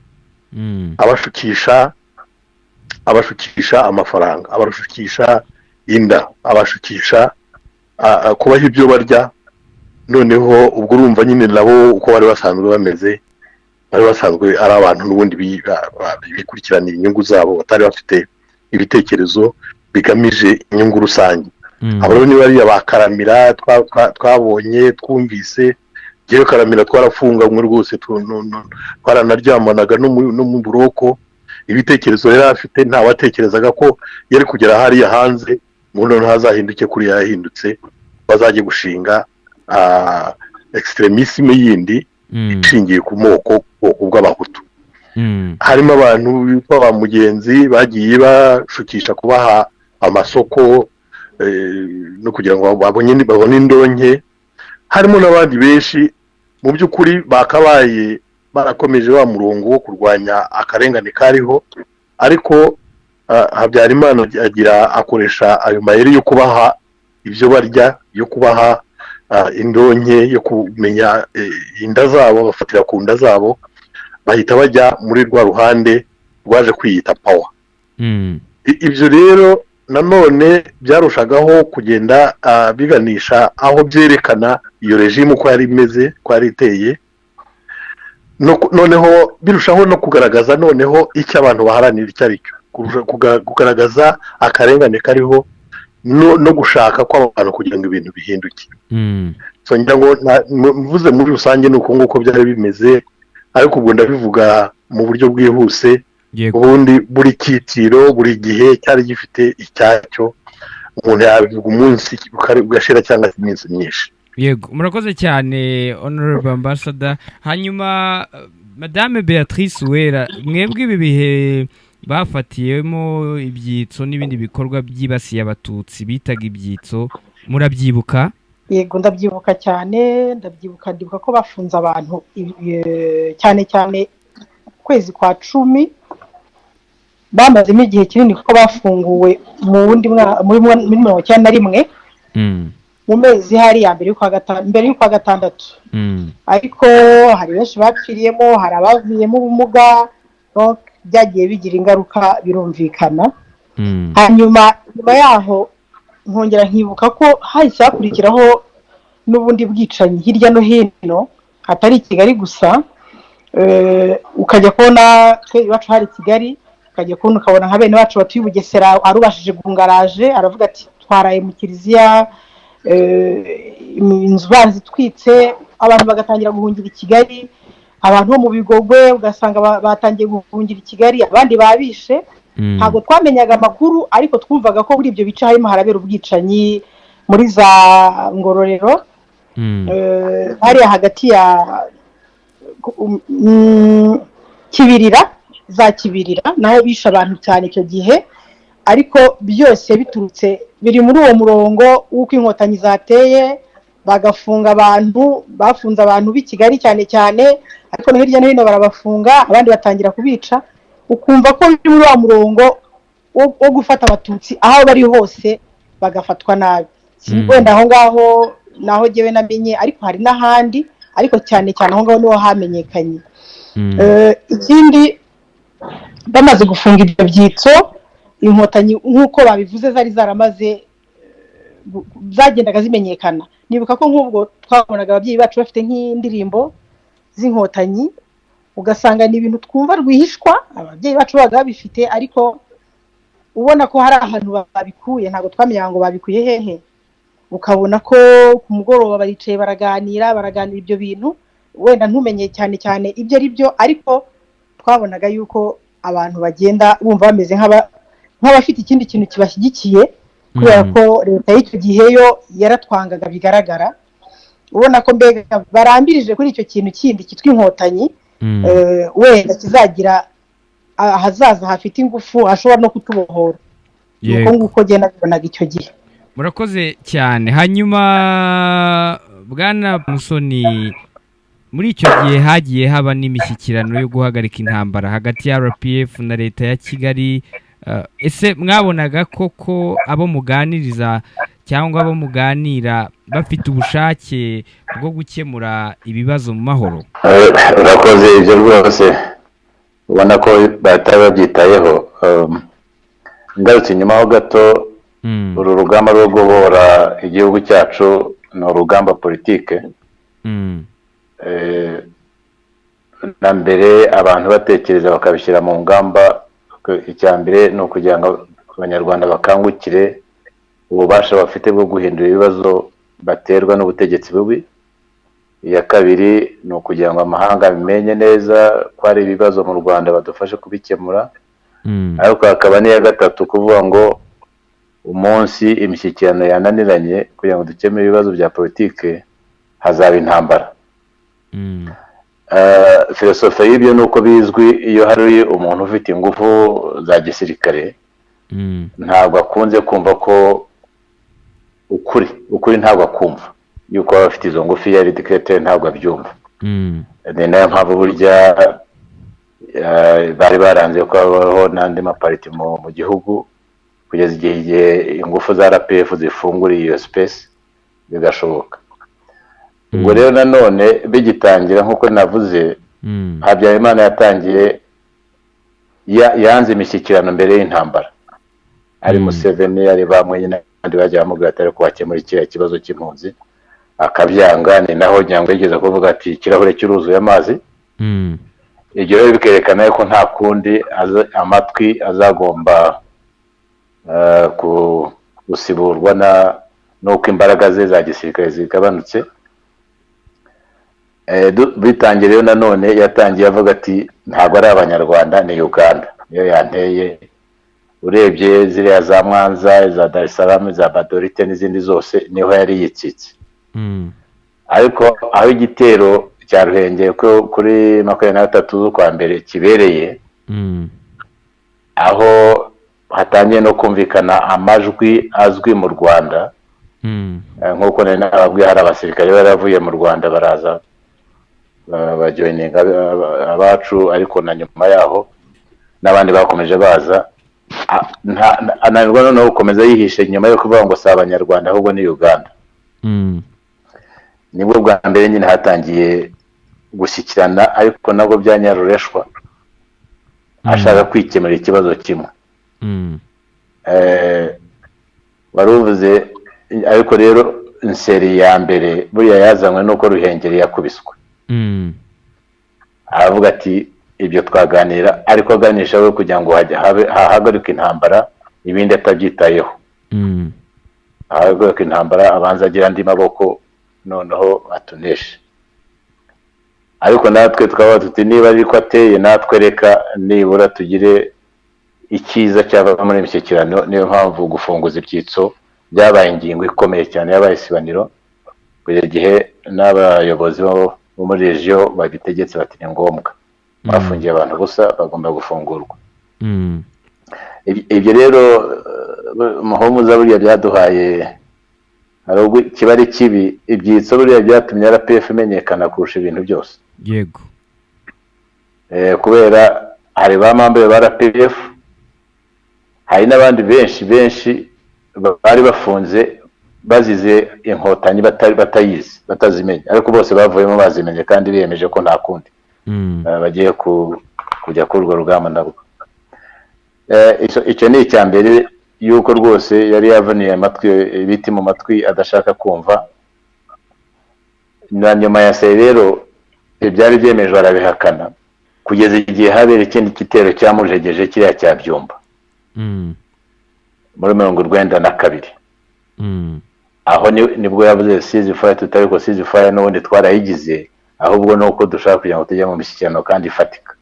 abashukisha amafaranga, abashukisha inda, abashukisha kubaha ibyo barya. Noneho ubwo urumva nyine nabo uko bari basanzwe bameze, bari basanzwe ari abantu n'ubundi bikurikiranira inyungu zabo, batari bafite ibitekerezo bigamije inyungu rusange. Abo rero ni bariya bakaramira twabonye twumvise. Jewe Karamira twarafunganywe rwose, twaranaryamanaga no mu buroko. Ibitekerezo yari afite ntawatekerezaga ko yari kugera hariya hanze umuntu ntazahinduke kuri yahindutse, bazajye gushinga extremisme yindi ishingiye ku moko bw'abahutu. Harimo abantu bitwa ba Mugenzi bagiye bashukisha kubaha amasoko no kugira ngo babone indonke. Harimo n'abandi benshi mu by'ukuri bakabaye barakomeje wa murongo wo kurwanya akarengane kariho, ariko Habyarimana akoresha ayo mayeri yo kubaha ibyo barya, yo kubaha indonke, yo kumenya inda zabo, bafatira ku nda zabo, bahita bajya muri rwa ruhande rwaje kwiyita power. Ibyo rero nanone byarushagaho kugenda biganisha aho byerekana iyo regime uko yari imeze, ko yari iteye, noneho birushaho no kugaragaza noneho icyo abantu baharanira icyo ari cyo, kugaragaza akarengane kariho no gushaka kw'abantu kugira ngo ibintu bihinduke. So ngira ngo mvuze muri rusange nuko nguko byari bimeze, ariko ubwo ndabivuga mu buryo bwihuse. Ubundi buri cyiciro buri gihe cyari gifite icyacyo, umuntu yabivuga umunsi ugashira cyangwa iminsi myinshi. Yego, murakoze cyane Honorable Ambassador. Hanyuma Madame Beatrice Uwera, mwebwe ibi bihe bafatiyemo ibyitso n'ibindi bikorwa byibasiye abatutsi bitaga ibyitso, murabyibuka? Yego, ndabyibuka cyane, ndibuka ko bafunze abantu cyane cyane kwezi kwa 10, bamazemo igihe kinini kuko bafunguwe mu wundi muri 1991 mu mezi hari ya mbere y'ukwa gatandatu. Ariko hari benshi bapfiriyemo, hari abavuyemo ubumuga, byagiye bigira ingaruka birumvikana. Hanyuma nyuma yaho nkongera nkibuka ko hahise hakurikiraho n'ubundi bwicanyi hirya no hino, hatari Kigali gusa. Ukajya kubona twe iwacu hari Kigali, ukajya kubona ukabona nka bene bacu batuye Bugesera arubashije gungaraje, aravuga ati twaraye mu kiliziya, inzu bazitwitse, abantu bagatangira guhungira i Kigali. Abantu bo mu Bigogwe ugasanga batangiye guhungira i Kigali, abandi babishe. Ntabwo twamenyaga amakuru, ariko twumvaga ko muri ibyo bice harimo harabera ubwicanyi muri za Ngororero, hariya hagati ya Kibirira naho bishe abantu cyane icyo gihe. Ariko byose biturutse biri muri uwo murongo w'uko inkotanyi zateye bagafunga abantu, bafunze abantu b'i Kigali cyane cyane, ariko no hirya no hino barabafunga, abandi batangira kubica. Ukumva ko biri muri wa murongo wo gufata abatutsi aho bari hose bagafatwa nabi. Wenda aho ngaho naho jyewe namenye ariko hari n'ahandi ariko cyane cyane aho ngaho niho hamenyekanye. Ikindi bamaze gufunga ibyo byitso inkotanyi nk'uko babivuze zari zaramaze zagendaga zimenyekana. Nibuka ko nk'ubwo twabonaga ababyeyi bacu bafite nk'indirimbo z'inkotanyi ugasanga ni ibintu twumva rwihishwa ababyeyi bacu baga babifite ariko ubona ko hari ahantu babikuye ntabwo twamenya ngo babikuye hehe. Ukabona ko ku mugoroba baricaye baraganira ibyo bintu wenda ntumenye cyane cyane ibyo ari byo ariko twabonaga yuko abantu bagenda bumva bameze nk'abafite ikindi kintu kibashyigikiye kubera ko leta y'icyo gihe yo yaratwangaga bigaragara. Ubona ko mbega barambirije kuri icyo kintu kindi kitwa inkotanyi wenda kizagira ahazaza hafite ingufu hashobora no kutubohora. Nuko nguko genda bibonaga icyo gihe. Murakoze cyane. Hanyuma Bwana Musoni, muri icyo gihe hagiye haba n'imishyikirano yo guhagarika intambara hagati ya RPF na leta ya Kigali. Ese mwabonaga koko abo muganiriza cyangwa abo muganira bafite ubushake bwo gukemura ibibazo mu mahoro? Urakoze, ibyo rwose ubona ko batari babyitayeho. Ngarutse inyuma ho gato, uru rugamba rwo guhora igihugu cyacu ni urugamba politike. Na mbere abantu batekereza bakabishyira mu ngamba. Icya mbere ni ukugira ngo abanyarwanda bakangukire ububasha bafite bwo guhindura ibibazo baterwa n'ubutegetsi bubi. Iya kabiri ni ukugira ngo amahanga bimenye neza ko hari ibibazo mu Rwanda badufashe kubikemura. Ariko hakaba n'iya gatatu kuvuga ngo umunsi imishyikirano yananiranye kugira ngo dukemure ibibazo bya politike hazaba intambara. Filosofi y'ibyo ni uko bizwi iyo hari umuntu ufite ingufu za gisirikare ntabwo akunze kumva ko ukuri ntabwo akumva yuko baba bafite izo ngufu. yari dikirete ntabwo abyumva. ni nayo mpamvu burya bari baranze ko habaho n'andi mapariti mu gihugu kugeza igihe ingufu za RPF zifunguriye iyo space bigashoboka. Ubwo rero nanone bigitangira nk'uko navuze, Habyarimana yatangiye yanze imishyikirano mbere y'intambara. Ari Museveni, ari bamwe n'abandi bagiye bamubwira atari ko wakemura ikiriya kibazo cy'impunzi akabyanga. Ni naho Nyangwe yigeze kuvuga ati ikirahure cyuruzuye amazi. Ibyo rero bikerekana ko nta kundi amatwi azagomba gusiburwa n'uko imbaraga ze za gisirikare zigabanutse. Bitangiye rero nanone yatangiye avuga ati ntabwo ari abanyarwanda, ni Uganda niyo yanteye. Urebye ziriya za Mwanza, za Dar es Salaam, za Badorite n'izindi zose niho yari yitsitse. Ariko aho igitero cya Ruhengeri kuri 23 z'ukwa mbere kibereye, aho hatangiye no kumvikana amajwi azwi mu Rwanda, nk'uko nari nababwiye hari abasirikare baravuye mu Rwanda baraza bajoininga abacu, ariko na nyuma yaho n'abandi bakomeje baza. Ananirwa noneho gukomeza yihishe nyuma yo kuvuga ngo si abanyarwanda ahubwo ni Uganda. Nibwo bwa mbere nyine hatangiye gushyikirana, ariko nabwo byanyarureshwa ashaka kwikemura ikibazo kimwe. Waruvuze, ariko rero inseri ya mbere buriya yazanywe nuko Ruhengeri yakubiswe. Aravuga ati ibyo twaganira, ariko aganisha we kugira ngo hahagarike intambara, ibindi atabyitayeho. Hahagarike intambara, abanza agira andi maboko noneho atuneshe. Ariko natwe twaba tuti niba ariko ateye natwe reka nibura tugire icyiza cyava muri imishyikirano. Niyo mpamvu gufunguza ibyitso byabaye ingingo ikomeye cyane yabaye isibaniro, kugeza igihe n'abayobozi bo muri regiyo babitegetse bati ni ngombwa, bafungiye abantu gusa bagomba gufungurwa. Ibyo rero muhumuza buriya byaduhaye, hari ubwo kiba ari kibi. Ibyitso buriya byatumye RPF imenyekana kurusha ibintu byose. Yego. Kubera hari ba mambe ba RPF, hari n'abandi benshi bari bafunze bazize inkotanyi batayizi batazimenya, ariko bose bavuyemo bazimenye kandi biyemeje ko nta kundi bagiye kujya kuri urwo rugamba nabwo. Icyo ni icya mbere, yuko rwose yari yavuniye amatwi ibiti mu matwi adashaka kumva. Na nyuma ya se rero ibyari byemejwe arabihakana, kugeza igihe habera ikindi gitero cyamujegeje kiriya cya Byumba muri 1992. Aho nibwo yavuze ceasefire, tutari ko ceasefire n'ubundi twarayigize, ahubwo nuko dushaka kugira ngo tujye mu mishyikirano kandi ifatika.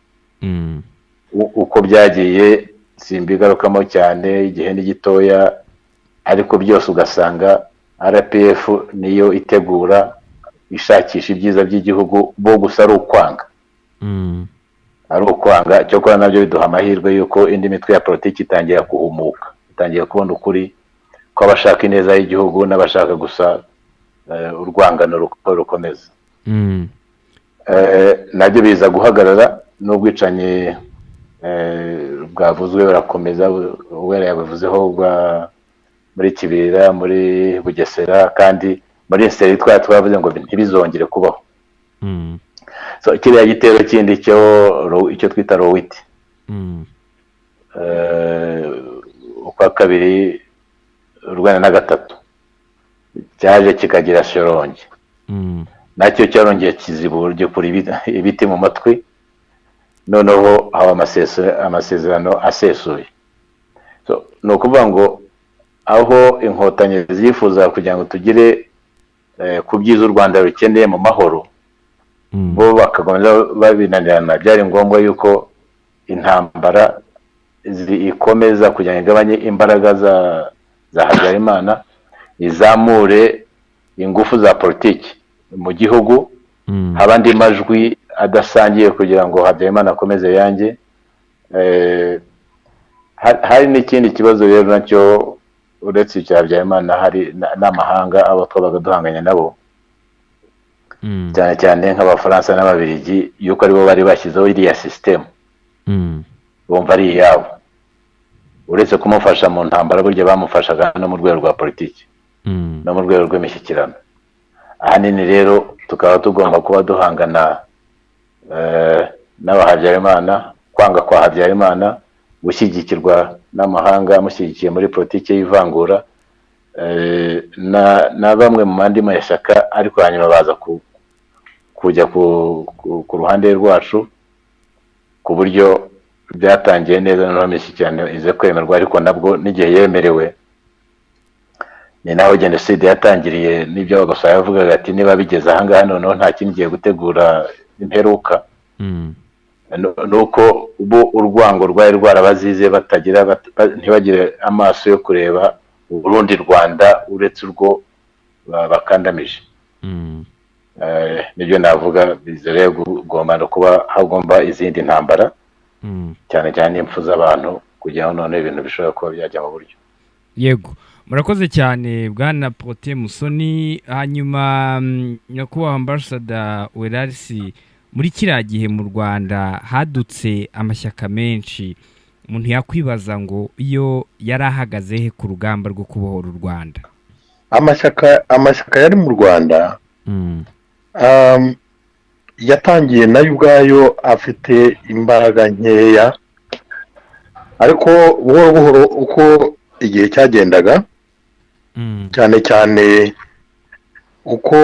Uko byagiye simbigarukamo cyane, igihe ni gitoya, ariko byose ugasanga RPF niyo itegura ishakisha ibyiza by'igihugu, bo gusa ari ukwanga. Ari ukwanga, cyo kwa nabyo biduha amahirwe yuko indi mitwe ya politiki itangira kuhumuka, itangiye kubona ukuri ko abashaka ineza y'igihugu n'abashaka gusa urwangano rukomeza. Nabyo biza guhagarara, n'ubwicanyi bwavuzwe burakomeza. Uwera yabivuzeho muri Kibirira, muri Bugesera, kandi muri Nseri twavuze ngo ntibizongere kubaho. So kiriya gitero kindi icyo twita Rowiti, ukwa kabiri 2023 cyaje kikagira Shyorongi, nacyo cyarongeye kizibura ryo kuri ibiti mu matwi, noneho haba amasezerano asesuye. So ni ukuvuga ngo aho inkotanyi zifuza kugira ngo tugire ku byiza u Rwanda rukeneye mu mahoro, bo bakakomeza babinanirana, byari ngombwa yuko intambara ikomeza kugira ngo igabanye imbaraga za Habyarimana, izamure ingufu za politiki mu gihugu, haba andi majwi adasangiye kugira ngo Habyarimana akomeze yanjye. Hari n'ikindi kibazo rero nacyo uretse icya Habyarimana, hari n'amahanga abo twabaga duhanganye nabo, cyane cyane nk'Abafaransa n'Ababiligi, yuko aribo bari bashyizeho iriya system, bumva ari iyabo. Uretse kumufasha mu ntambara, burya bamufashaga no mu rwego rwa politiki no mu rwego rw'imishyikirano. Ahanini rero tukaba tugomba kuba duhangana n'Abahabyarimana, kwanga kwa Habyarimana, gushyigikirwa n'amahanga amushyigikiye muri politiki y'ivangura, na bamwe mu mandi mashyaka, ariko hanyuma baza kujya ku ruhande rwacu, ku buryo byatangiye neza, noneho imishyikirano ize kwemerwa. Ariko nabwo n'igihe yemerewe, ni naho jenoside yatangiriye. N'ibyo Bagosora yavugaga ati niba bigeze ahangaha noneho nta kindi giye gutegura imperuka, nuko ubu urwango rwari rwarabazize, ntibagire amaso yo kureba urundi Rwanda uretse urwo bakandamije. Nibyo navuga, bizere kugomba no kuba hagomba izindi ntambara, cyane cyane impfu z'abantu, kugira ngo none ibintu bishobora kuba byajya mu buryo. Yego, murakoze cyane Bwana Protais Musoni. Hanyuma nyakubahwa Ambassador Werarisi, muri kiriya gihe mu Rwanda hadutse amashyaka menshi, umuntu yakwibaza ngo iyo yari ahagaze he ku rugamba rwo kubohora u Rwanda? Amashyaka yari mu Rwanda yatangiye nayo ubwayo afite imbaraga nkeya, ariko buhoro buhoro uko igihe cyagendaga, cyane cyane uko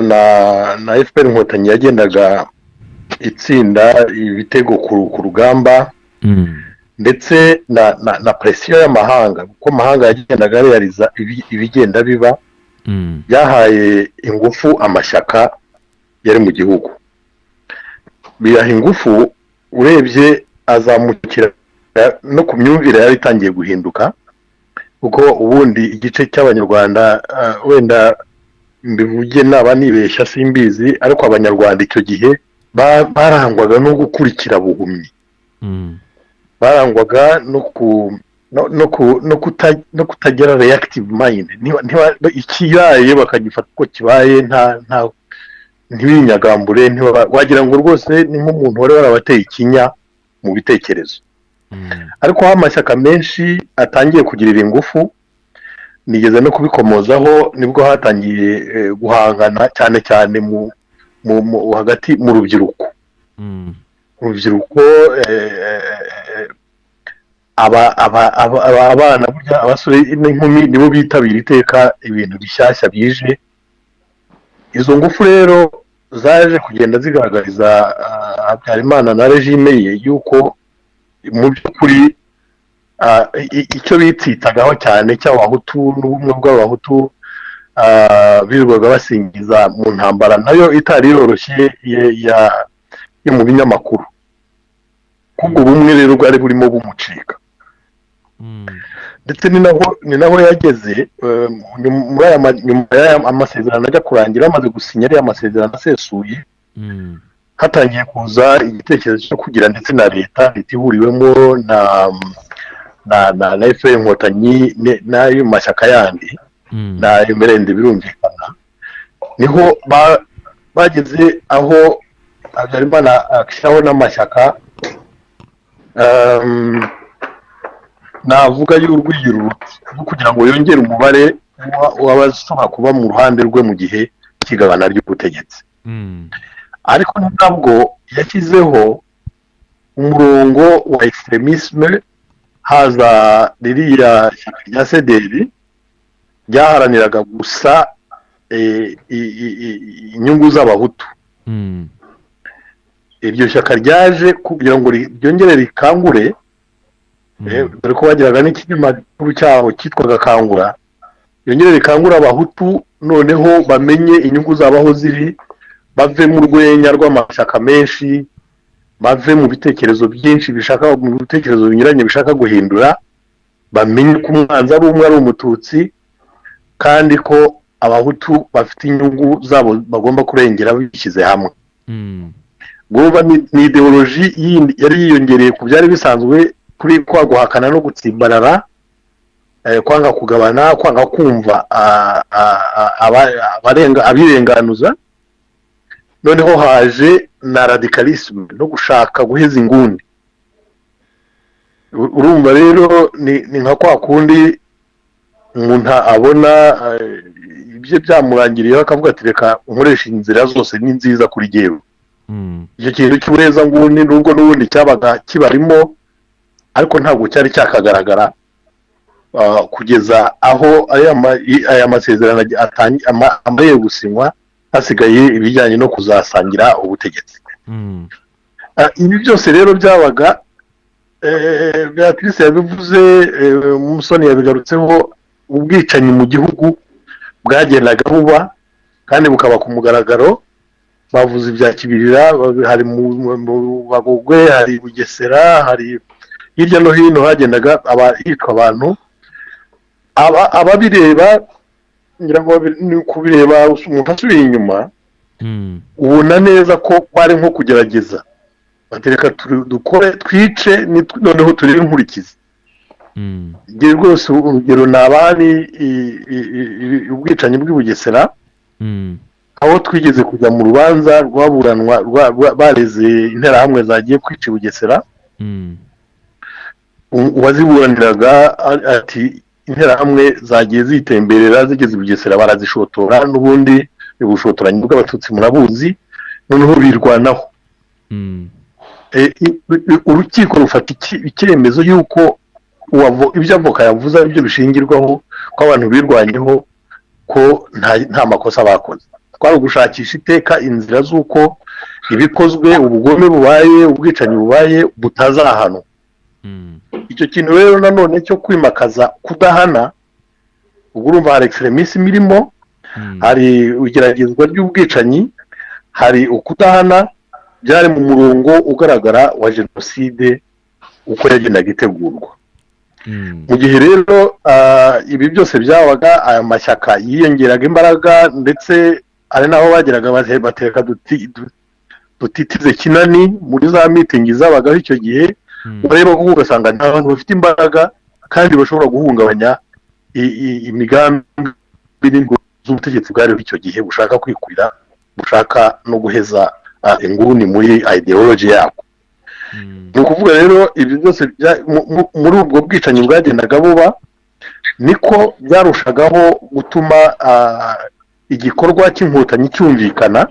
na FPR Inkotanyi yagendaga itsinda ibitego ku rugamba, ndetse na presiyo y'amahanga, kuko amahanga yagendaga realiza ibigenda biba, byahaye ingufu amashyaka yari mu gihugu. Biyaha ingufu, urebye azamukira no ku myumvire yari itangiye guhinduka, kuko ubundi igice cy'Abanyarwanda, wenda mbivuge naba nibeshya simbizi, ariko Abanyarwanda icyo gihe barangwaga no gukurikira buhumyi, barangwaga no kutagira reactive mind. Ikibaye bakagifata uko kibaye, ntibinyagambure, wagira ngo rwose ni nk'umuntu wari warabateye ikinya mu bitekerezo. Ariko aho amashyaka menshi atangiye kugirira ingufu, nigeze no kubikomozaho nibwo hatangiye guhangana cyane cyane mu hagati mu rubyiruko urubyiruko abana burya abasore n'inkumi nibo bitabira iteka ibintu bishyashya bije. Izo ngufu rero zaje kugenda zigaragariza Habyarimana na regime ye yuko mu by'ukuri icyo bitsitagaho cyane cy'abahutu n'ubumwe bw'abahutu birirwaga basingiza mu ntambara nayo itari yoroshye yo mu binyamakuru, kubwo bumwe rero bwari burimo bumucika. Ndetse ni naho yageze nyuma y'aya amasezerano ajya kurangira, amaze gusinya ariya amasezerano asesuye, hatangiye kuza igitekerezo cyo kugira ndetse na leta ihuriwemo na FPR Inkotanyi n'ayo mashyaka yandi n'ayo merende birumvikana. Niho bageze aho Habyarimana akishaho n'amashyaka navuga y'urwiyerurutse no kugira ngo yongere umubare w'abashobora kuba mu ruhande rwe mu gihe cy'igabana ry'ubutegetsi. Ariko ntabwo yashyizeho umurongo wa extremisme, haza ririya shyaka rya CDR ryaharaniraga gusa inyungu z'abahutu. Iryo shyaka ryaje kugira ngo ryongere rikangure, dore ko bagiraga n'ikinyamakuru cyaho cyitwaga Kangura, ryongere rikangura abahutu noneho bamenye inyungu zabaho ziri, bave mu rwenya rw'amashyaka menshi, bave mu bitekerezo byinshi mu bitekerezo binyuranye bishaka guhindura, bamenye ko umwanzi ari umwe, ari umututsi, kandi ko abahutu bafite inyungu zabo bagomba kurengera bishyize hamwe. Guba ni ideoloji yari yiyongereye ku byari bisanzwe kuri kwa guhakana no gutsimbarara, kwanga kugabana, kwanga kumva abirenganuza. Noneho haje na radicalisme no gushaka guheza inguni. Urumva rero ni nka kwa kundi umuntu abona ibyo byamurangiriyeho akavuga ati reka nkoresha inzira zose ni nziza kuri jyewe. Icyo kintu cy'ubureza nguni nubwo n'ubundi cyabaga kibarimo, ariko ntabwo cyari cyakagaragara kugeza aho aya masezerano amaye gusinywa, hasigaye ibijyanye no kuzasangira ubutegetsi. Ibi byose rero byabaga, Beatrice yabivuze, Musoni yabigarutseho, ubwicanyi mu gihugu bwagendaga buba kandi bukaba ku mugaragaro. Bavuze ibya Kibirira, hari mu Bagogwe, hari Bugesera, hari hirya no hino hagendaga hitwa abantu. Ababireba ngira ngo ni kubireba umuntu asubiye inyuma, ubona neza ko bari nko kugerageza batereka dukore twice noneho turebe inkurikizi. Ngiye rwose urugero nabari ubwicanyi bw'Ibugesera, aho twigeze kujya mu rubanza rwaburanwa bareze interahamwe zagiye kwica Bugesera. Uwaziburaniraga ati interahamwe zagiye zitemberera zigeze Bugesera barazishotora, n'ubundi ubushotoranyi bw'abatutsi murabuzi, noneho birwanaho. Urukiko rufata icyemezo y'uko ibyo avoka yavuze ari byo bishingirwaho, ko abantu birwanyeho, ko nta makosa bakoze. Twari gushakisha iteka inzira z'uko ibikozwe, ubugome bubaye, ubwicanyi bubaye butazahanwa. Icyo kintu rero nanone cyo kwimakaza kudahana, ubwo urumva hari extremism irimo, hari ugeragezwa ry'ubwicanyi, hari ukudahana, byari mu murongo ugaragara wa jenoside uko yagendaga itegurwa. Mu gihe rero ibi byose byabaga, aya mashyaka yiyongeraga imbaraga, ndetse ari naho bageraga bateka dutitize kinani muri za meeting zabagaho icyo gihe. Ureba ko ugasanga nta bantu bafite imbaraga kandi bashobora guhungabanya imigambi z'ubutegetsi bwariho icyo gihe, bushaka kwikurira, bushaka no guheza inguni muri ideology yabo. Ni ukuvuga rero ibi byose muri ubwo bwicanyi bwagendaga buba, niko byarushagaho gutuma igikorwa cy'inkotanyi cyumvikana,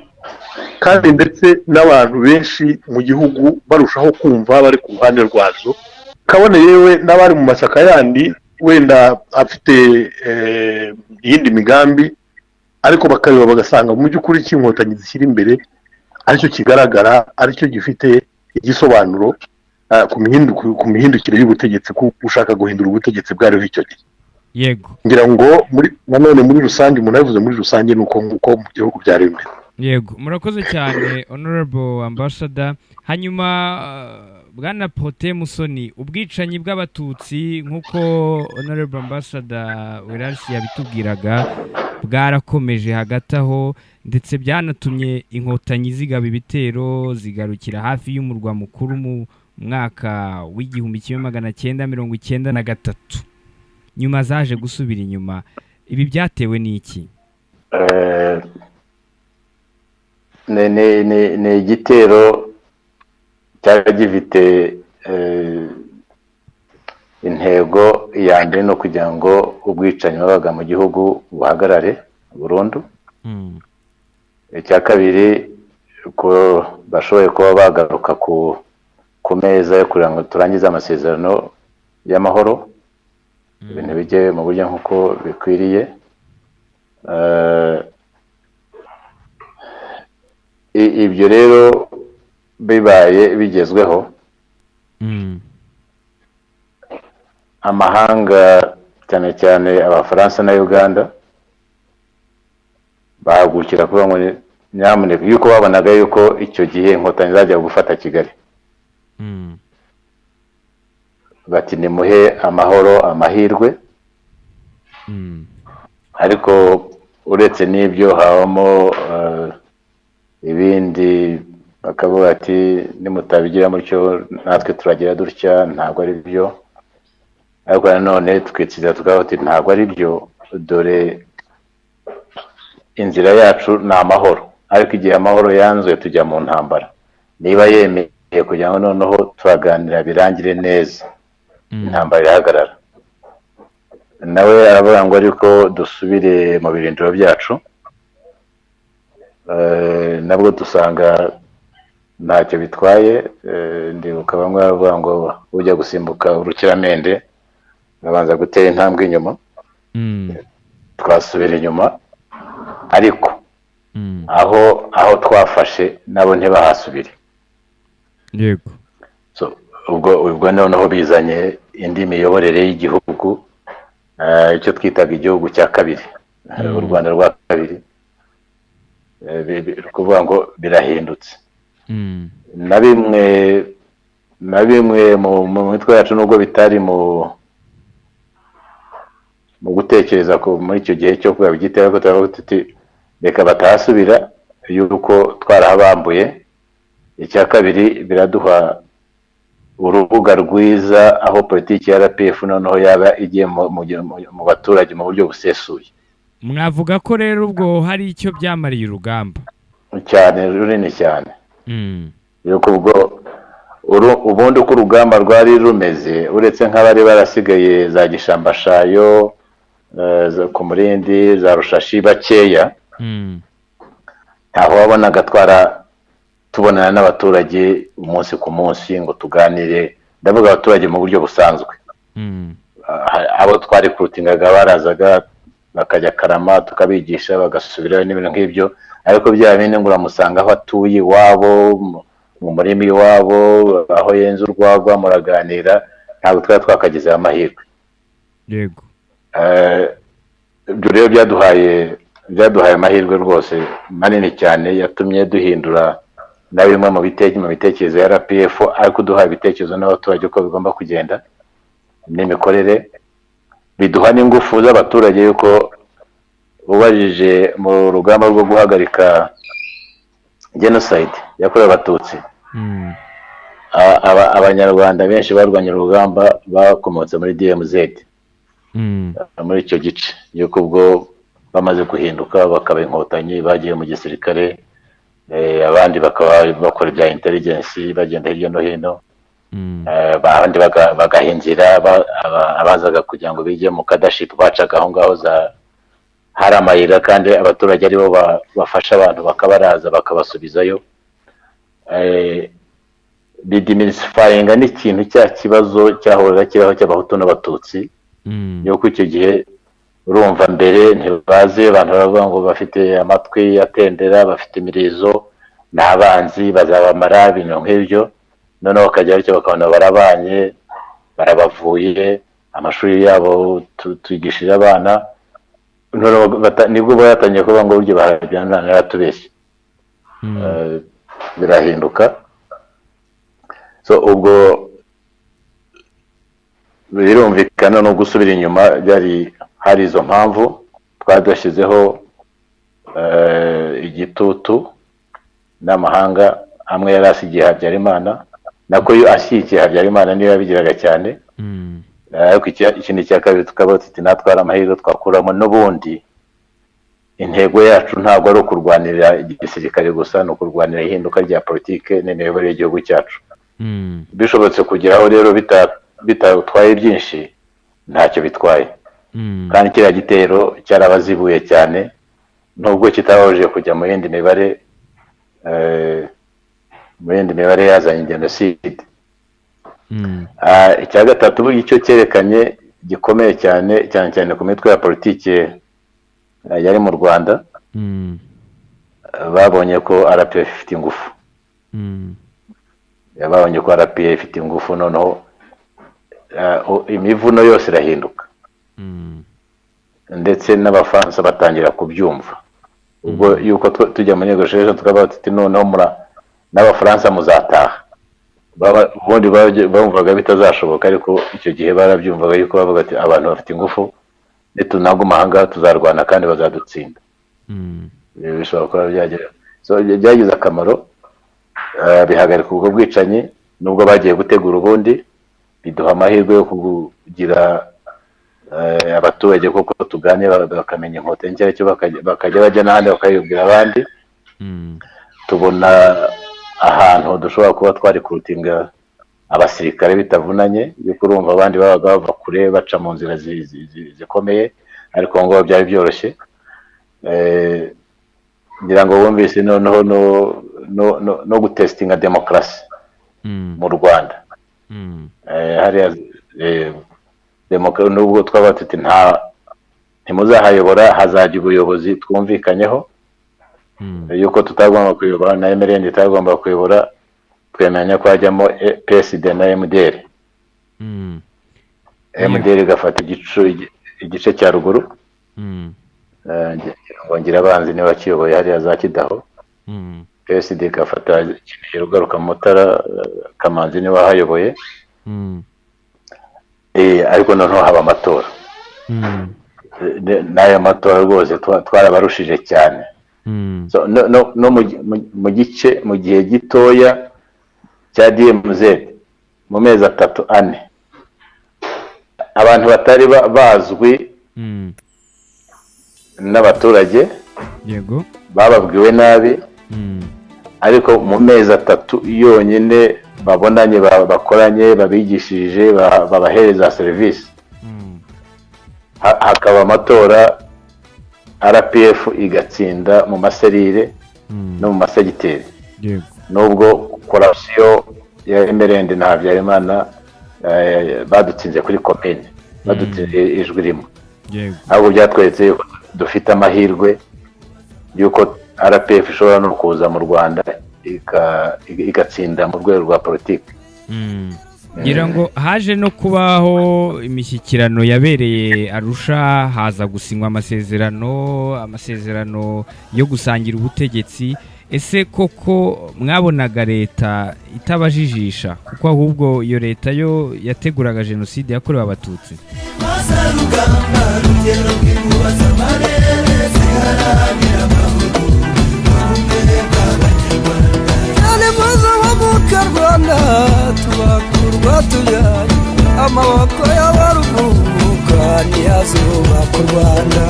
kandi ndetse n'abantu benshi mu gihugu barushaho kumva bari ku ruhande rwazo, kabone yewe n'abari mu mashyaka yandi wenda afite iyindi migambi, ariko bakareba bagasanga mu by'ukuri cy'inkotanyi zishyira imbere aricyo kigaragara, aricyo gifite igisobanuro ku mihindukire y'ubutegetsi, ushaka guhindura ubutegetsi bwariho icyo gihe. Yego, ngira ngo nanone muri rusange, umuntu yavuze muri rusange ni uko nguko mu gihugu byari bimeze. Yego, murakoze cyane Honorable Ambassador. Hanyuma Bwana Protais Musoni, ubwicanyi bw'abatutsi nk'uko Honorable Ambassador Welalisi yabitubwiraga bwarakomeje hagati aho, ndetse byanatumye inkotanyi zigaba ibitero zigarukira hafi y'umurwa mukuru mu mwaka w'1993. Nyuma zaje gusubira inyuma. Ibi byatewe n'iki? ni igitero cyari gifite intego ya mbere no kugira ngo ubwicanyi babaga mu gihugu buhagarare burundu. Icya kabiri ko bashoboye kuba bagaruka ku meza yo kugira ngo turangize amasezerano y'amahoro, ibintu bijye mu buryo nk'uko bikwiriye. Ibyo rero bibaye bigezweho, amahanga cyane cyane Abafaransa na Uganda bahagurukira kuvuga ngo nyamuneka, yuko babonaga yuko icyo gihe inkotanyi zajya gufata Kigali, bati nimuhe amahoro amahirwe. Ariko uretse n'ibyo habamo ibindi, bakavuga ati nimutabigira mutyo natwe turagira dutya, ntabwo ari byo. Ariko nanone twitsiza tukavuga ati ntabwo ari byo, dore inzira yacu ni amahoro. Ariko igihe amahoro yanzuye tujya mu ntambara. Niba yemeye kugira ngo noneho turaganira birangire neza, intambara irahagarara. Nawe aravuga ngo ariko dusubire mu birindiro byacu. Nabwo dusanga ntacyo bitwaye. Ndibuka bamwe baravuga ngo ujya gusimbuka urukiramende babanza gutera intambwe inyuma. Twasubira inyuma, ariko aho twafashe nabo ntibahasubire. Yego, ubwo noneho bizanye indi miyoborere y'igihugu, icyo twitaga igihugu cya kabiri, u Rwanda rwa kabiri. Kuvuga ngo birahindutse. Na bimwe mu mitwe yacu, nubwo bitari mu gutekereza muri icyo gihe cyo kuba igitero, ko turavuga tuti reka batahasubira yuko twarahabambuye. Icya kabiri, biraduha urubuga rwiza aho politiki ya RPF noneho yaba igiye mu baturage mu buryo busesuye. Mwavuga ko rero ubwo hari icyo byamariye urugamba cyane, runini cyane. Yuko ubwo ubundi uko urugamba rwari rumeze, uretse nk'abari barasigaye za Gishambashayo, ku Murindi, za Rushashi bakeya, ntaho wabonaga tubonana n'abaturage umunsi ku munsi ngo tuganire. Ndavuga abaturage mu buryo busanzwe. Abo twari kurutingaga barazaga bakajya Karama tukabigisha bagasubirayo n'ibintu nk'ibyo. Ariko bya bindi ngo uramusanga aho atuye iwabo, mu murima iwabo, aho yenze urwagwa muraganira, ntabwo twari twakagize amahirwe. Yego. Ibyo rero byaduhaye amahirwe rwose manini cyane, yatumye duhindura na bimwe mu bitekerezo ya RPF, ariko duha ibitekerezo n'abaturage uko bigomba kugenda n'imikorere. Biduha n'ingufu z'abaturage yuko ubajije mu rugamba rwo guhagarika genocide yakorewe Abatutsi, abanyarwanda benshi barwanya urugamba bakomotse muri DMZ, muri icyo gice. Yuko ubwo bamaze guhinduka bakaba inkotanyi, bagiye mu gisirikare, abandi bakaba bakora ibya intelligence bagenda hirya no hino. abandi bagahinzira abazaga kugira ngo bijye mu kadaship bacaga aho ngaho hari amayira kandi abaturage aribo bafasha abantu bakabaraza bakabasubizayo. Didimisifayinga ni ikintu cya kibazo cyahoraga kibaho cy'abahutu n'abatutsi yuko icyo gihe urumva mbere ntibazi abantu baravuga ngo bafite amatwi atendera bafite imirizo n'abanzi bazabamara ibintu nk'ibyo, noneho bakajya bityo bakabona barabanye barabavuye amashuri yabo twigishije abana, nibwo batangiye kuvuga ngo buryo bahajyana naratubeshye. Birahinduka. So ubwo birumvikana no gusubira inyuma hari izo mpamvu twadashyizeho igitutu n'amahanga amwe yari asigiye Habyarimana, nako yo ashyigikiye Habyarimana niyo yabigiraga cyane. Ariko ikintu cya kabiri tukaba tuti natwara amahirwe twakuramo n'ubundi intego yacu ntabwo ari ukurwanira igisirikare gusa, no kurwanira ihinduka rya politike n'imiyoborere y'igihugu cyacu. Bishobotse kugeraho rero bitatwaye byinshi ntacyo bitwaye. Kandi kiriya gitero cyarabazibuye cyane nubwo kitababujije kujya mu yindi mibare yazanye jenoside. Icya gatatu icyo cyerekanye gikomeye cyane ku mitwe ya politike yari mu Rwanda, babonye ko RPF ifite ingufu. Babonye ko RPF ifite ingufu, noneho imivuno yose irahinduka. Ndetse n'abafaransa batangira kubyumva. Ubwo yuko tujya muri negotiation tukaba tuti noneho n'abafaransa muzataha. Ubundi bumvaga bitazashoboka, ariko icyo gihe barabyumvaga yuko bavuga ati abantu bafite ingufu nitunaguma ahangaha tuzarwana kandi bazadutsinda. Bishobora kuba byagera. So byagize akamaro, bihagarika ubwo bwicanyi nubwo bagiye gutegura ubundi, biduha amahirwe yo kugira abaturage koko tuganira bakamenya inkotanyi cyacyo bakajya bajya n'ahandi bakayibwira abandi. Tubona ahantu dushobora kuba twari kurutinga abasirikare bitavunanye, yuko urumva abandi babaga bava kure baca mu nzira zikomeye, ariko ngo byari byoroshye. Ngira ngo bumvise noneho no gutestinga demokarasi mu Rwanda. Hariya demokarasi nubwo twaba tuti ntimuzahayobora, hazajya ubuyobozi twumvikanyeho yuko tutagomba kuyobora, na MRN itagomba kuyobora, twemeranya ko hajyamo PSD na MDR. MDR igafata igice cya ruguru, ngira abanzi niba kiyoboye hariya za Kidaho. PSD igafata Kinihira ugaruka mu Mutara, Kamanzi niba hayoboye. Ariko noneho haba amatora. N'ayo matora rwose twarabarushije cyane. So no mu gihe gitoya cya DMZ mu mezi 3-4 abantu batari bazwi n'abaturage, yego, bababwiwe nabi, ariko mu mezi 3 yonyine babonanye bakoranye babigishije babahereza serivisi. Hakaba amatora, RPF igatsinda mu maserire no mu masegiteri. Nubwo korapsiyo ya MRN na Habyarimana badutsinze kuri komine, badutsinze ijwi rimwe. Ahubwo byatweretse yuko dufite amahirwe yuko RPF ishobora no kuza mu Rwanda igatsinda mu rwego rwa politiki. ngira ngo haje no kubaho imishyikirano yabereye Arusha, haza gusinywa amasezerano yo gusangira ubutegetsi. Ese koko mwabonaga leta itabajijisha, kuko ahubwo iyo leta yo yateguraga jenoside yakorewe Abatutsi? amaboko y'abaruhuka ntiyazuba ku Rwanda.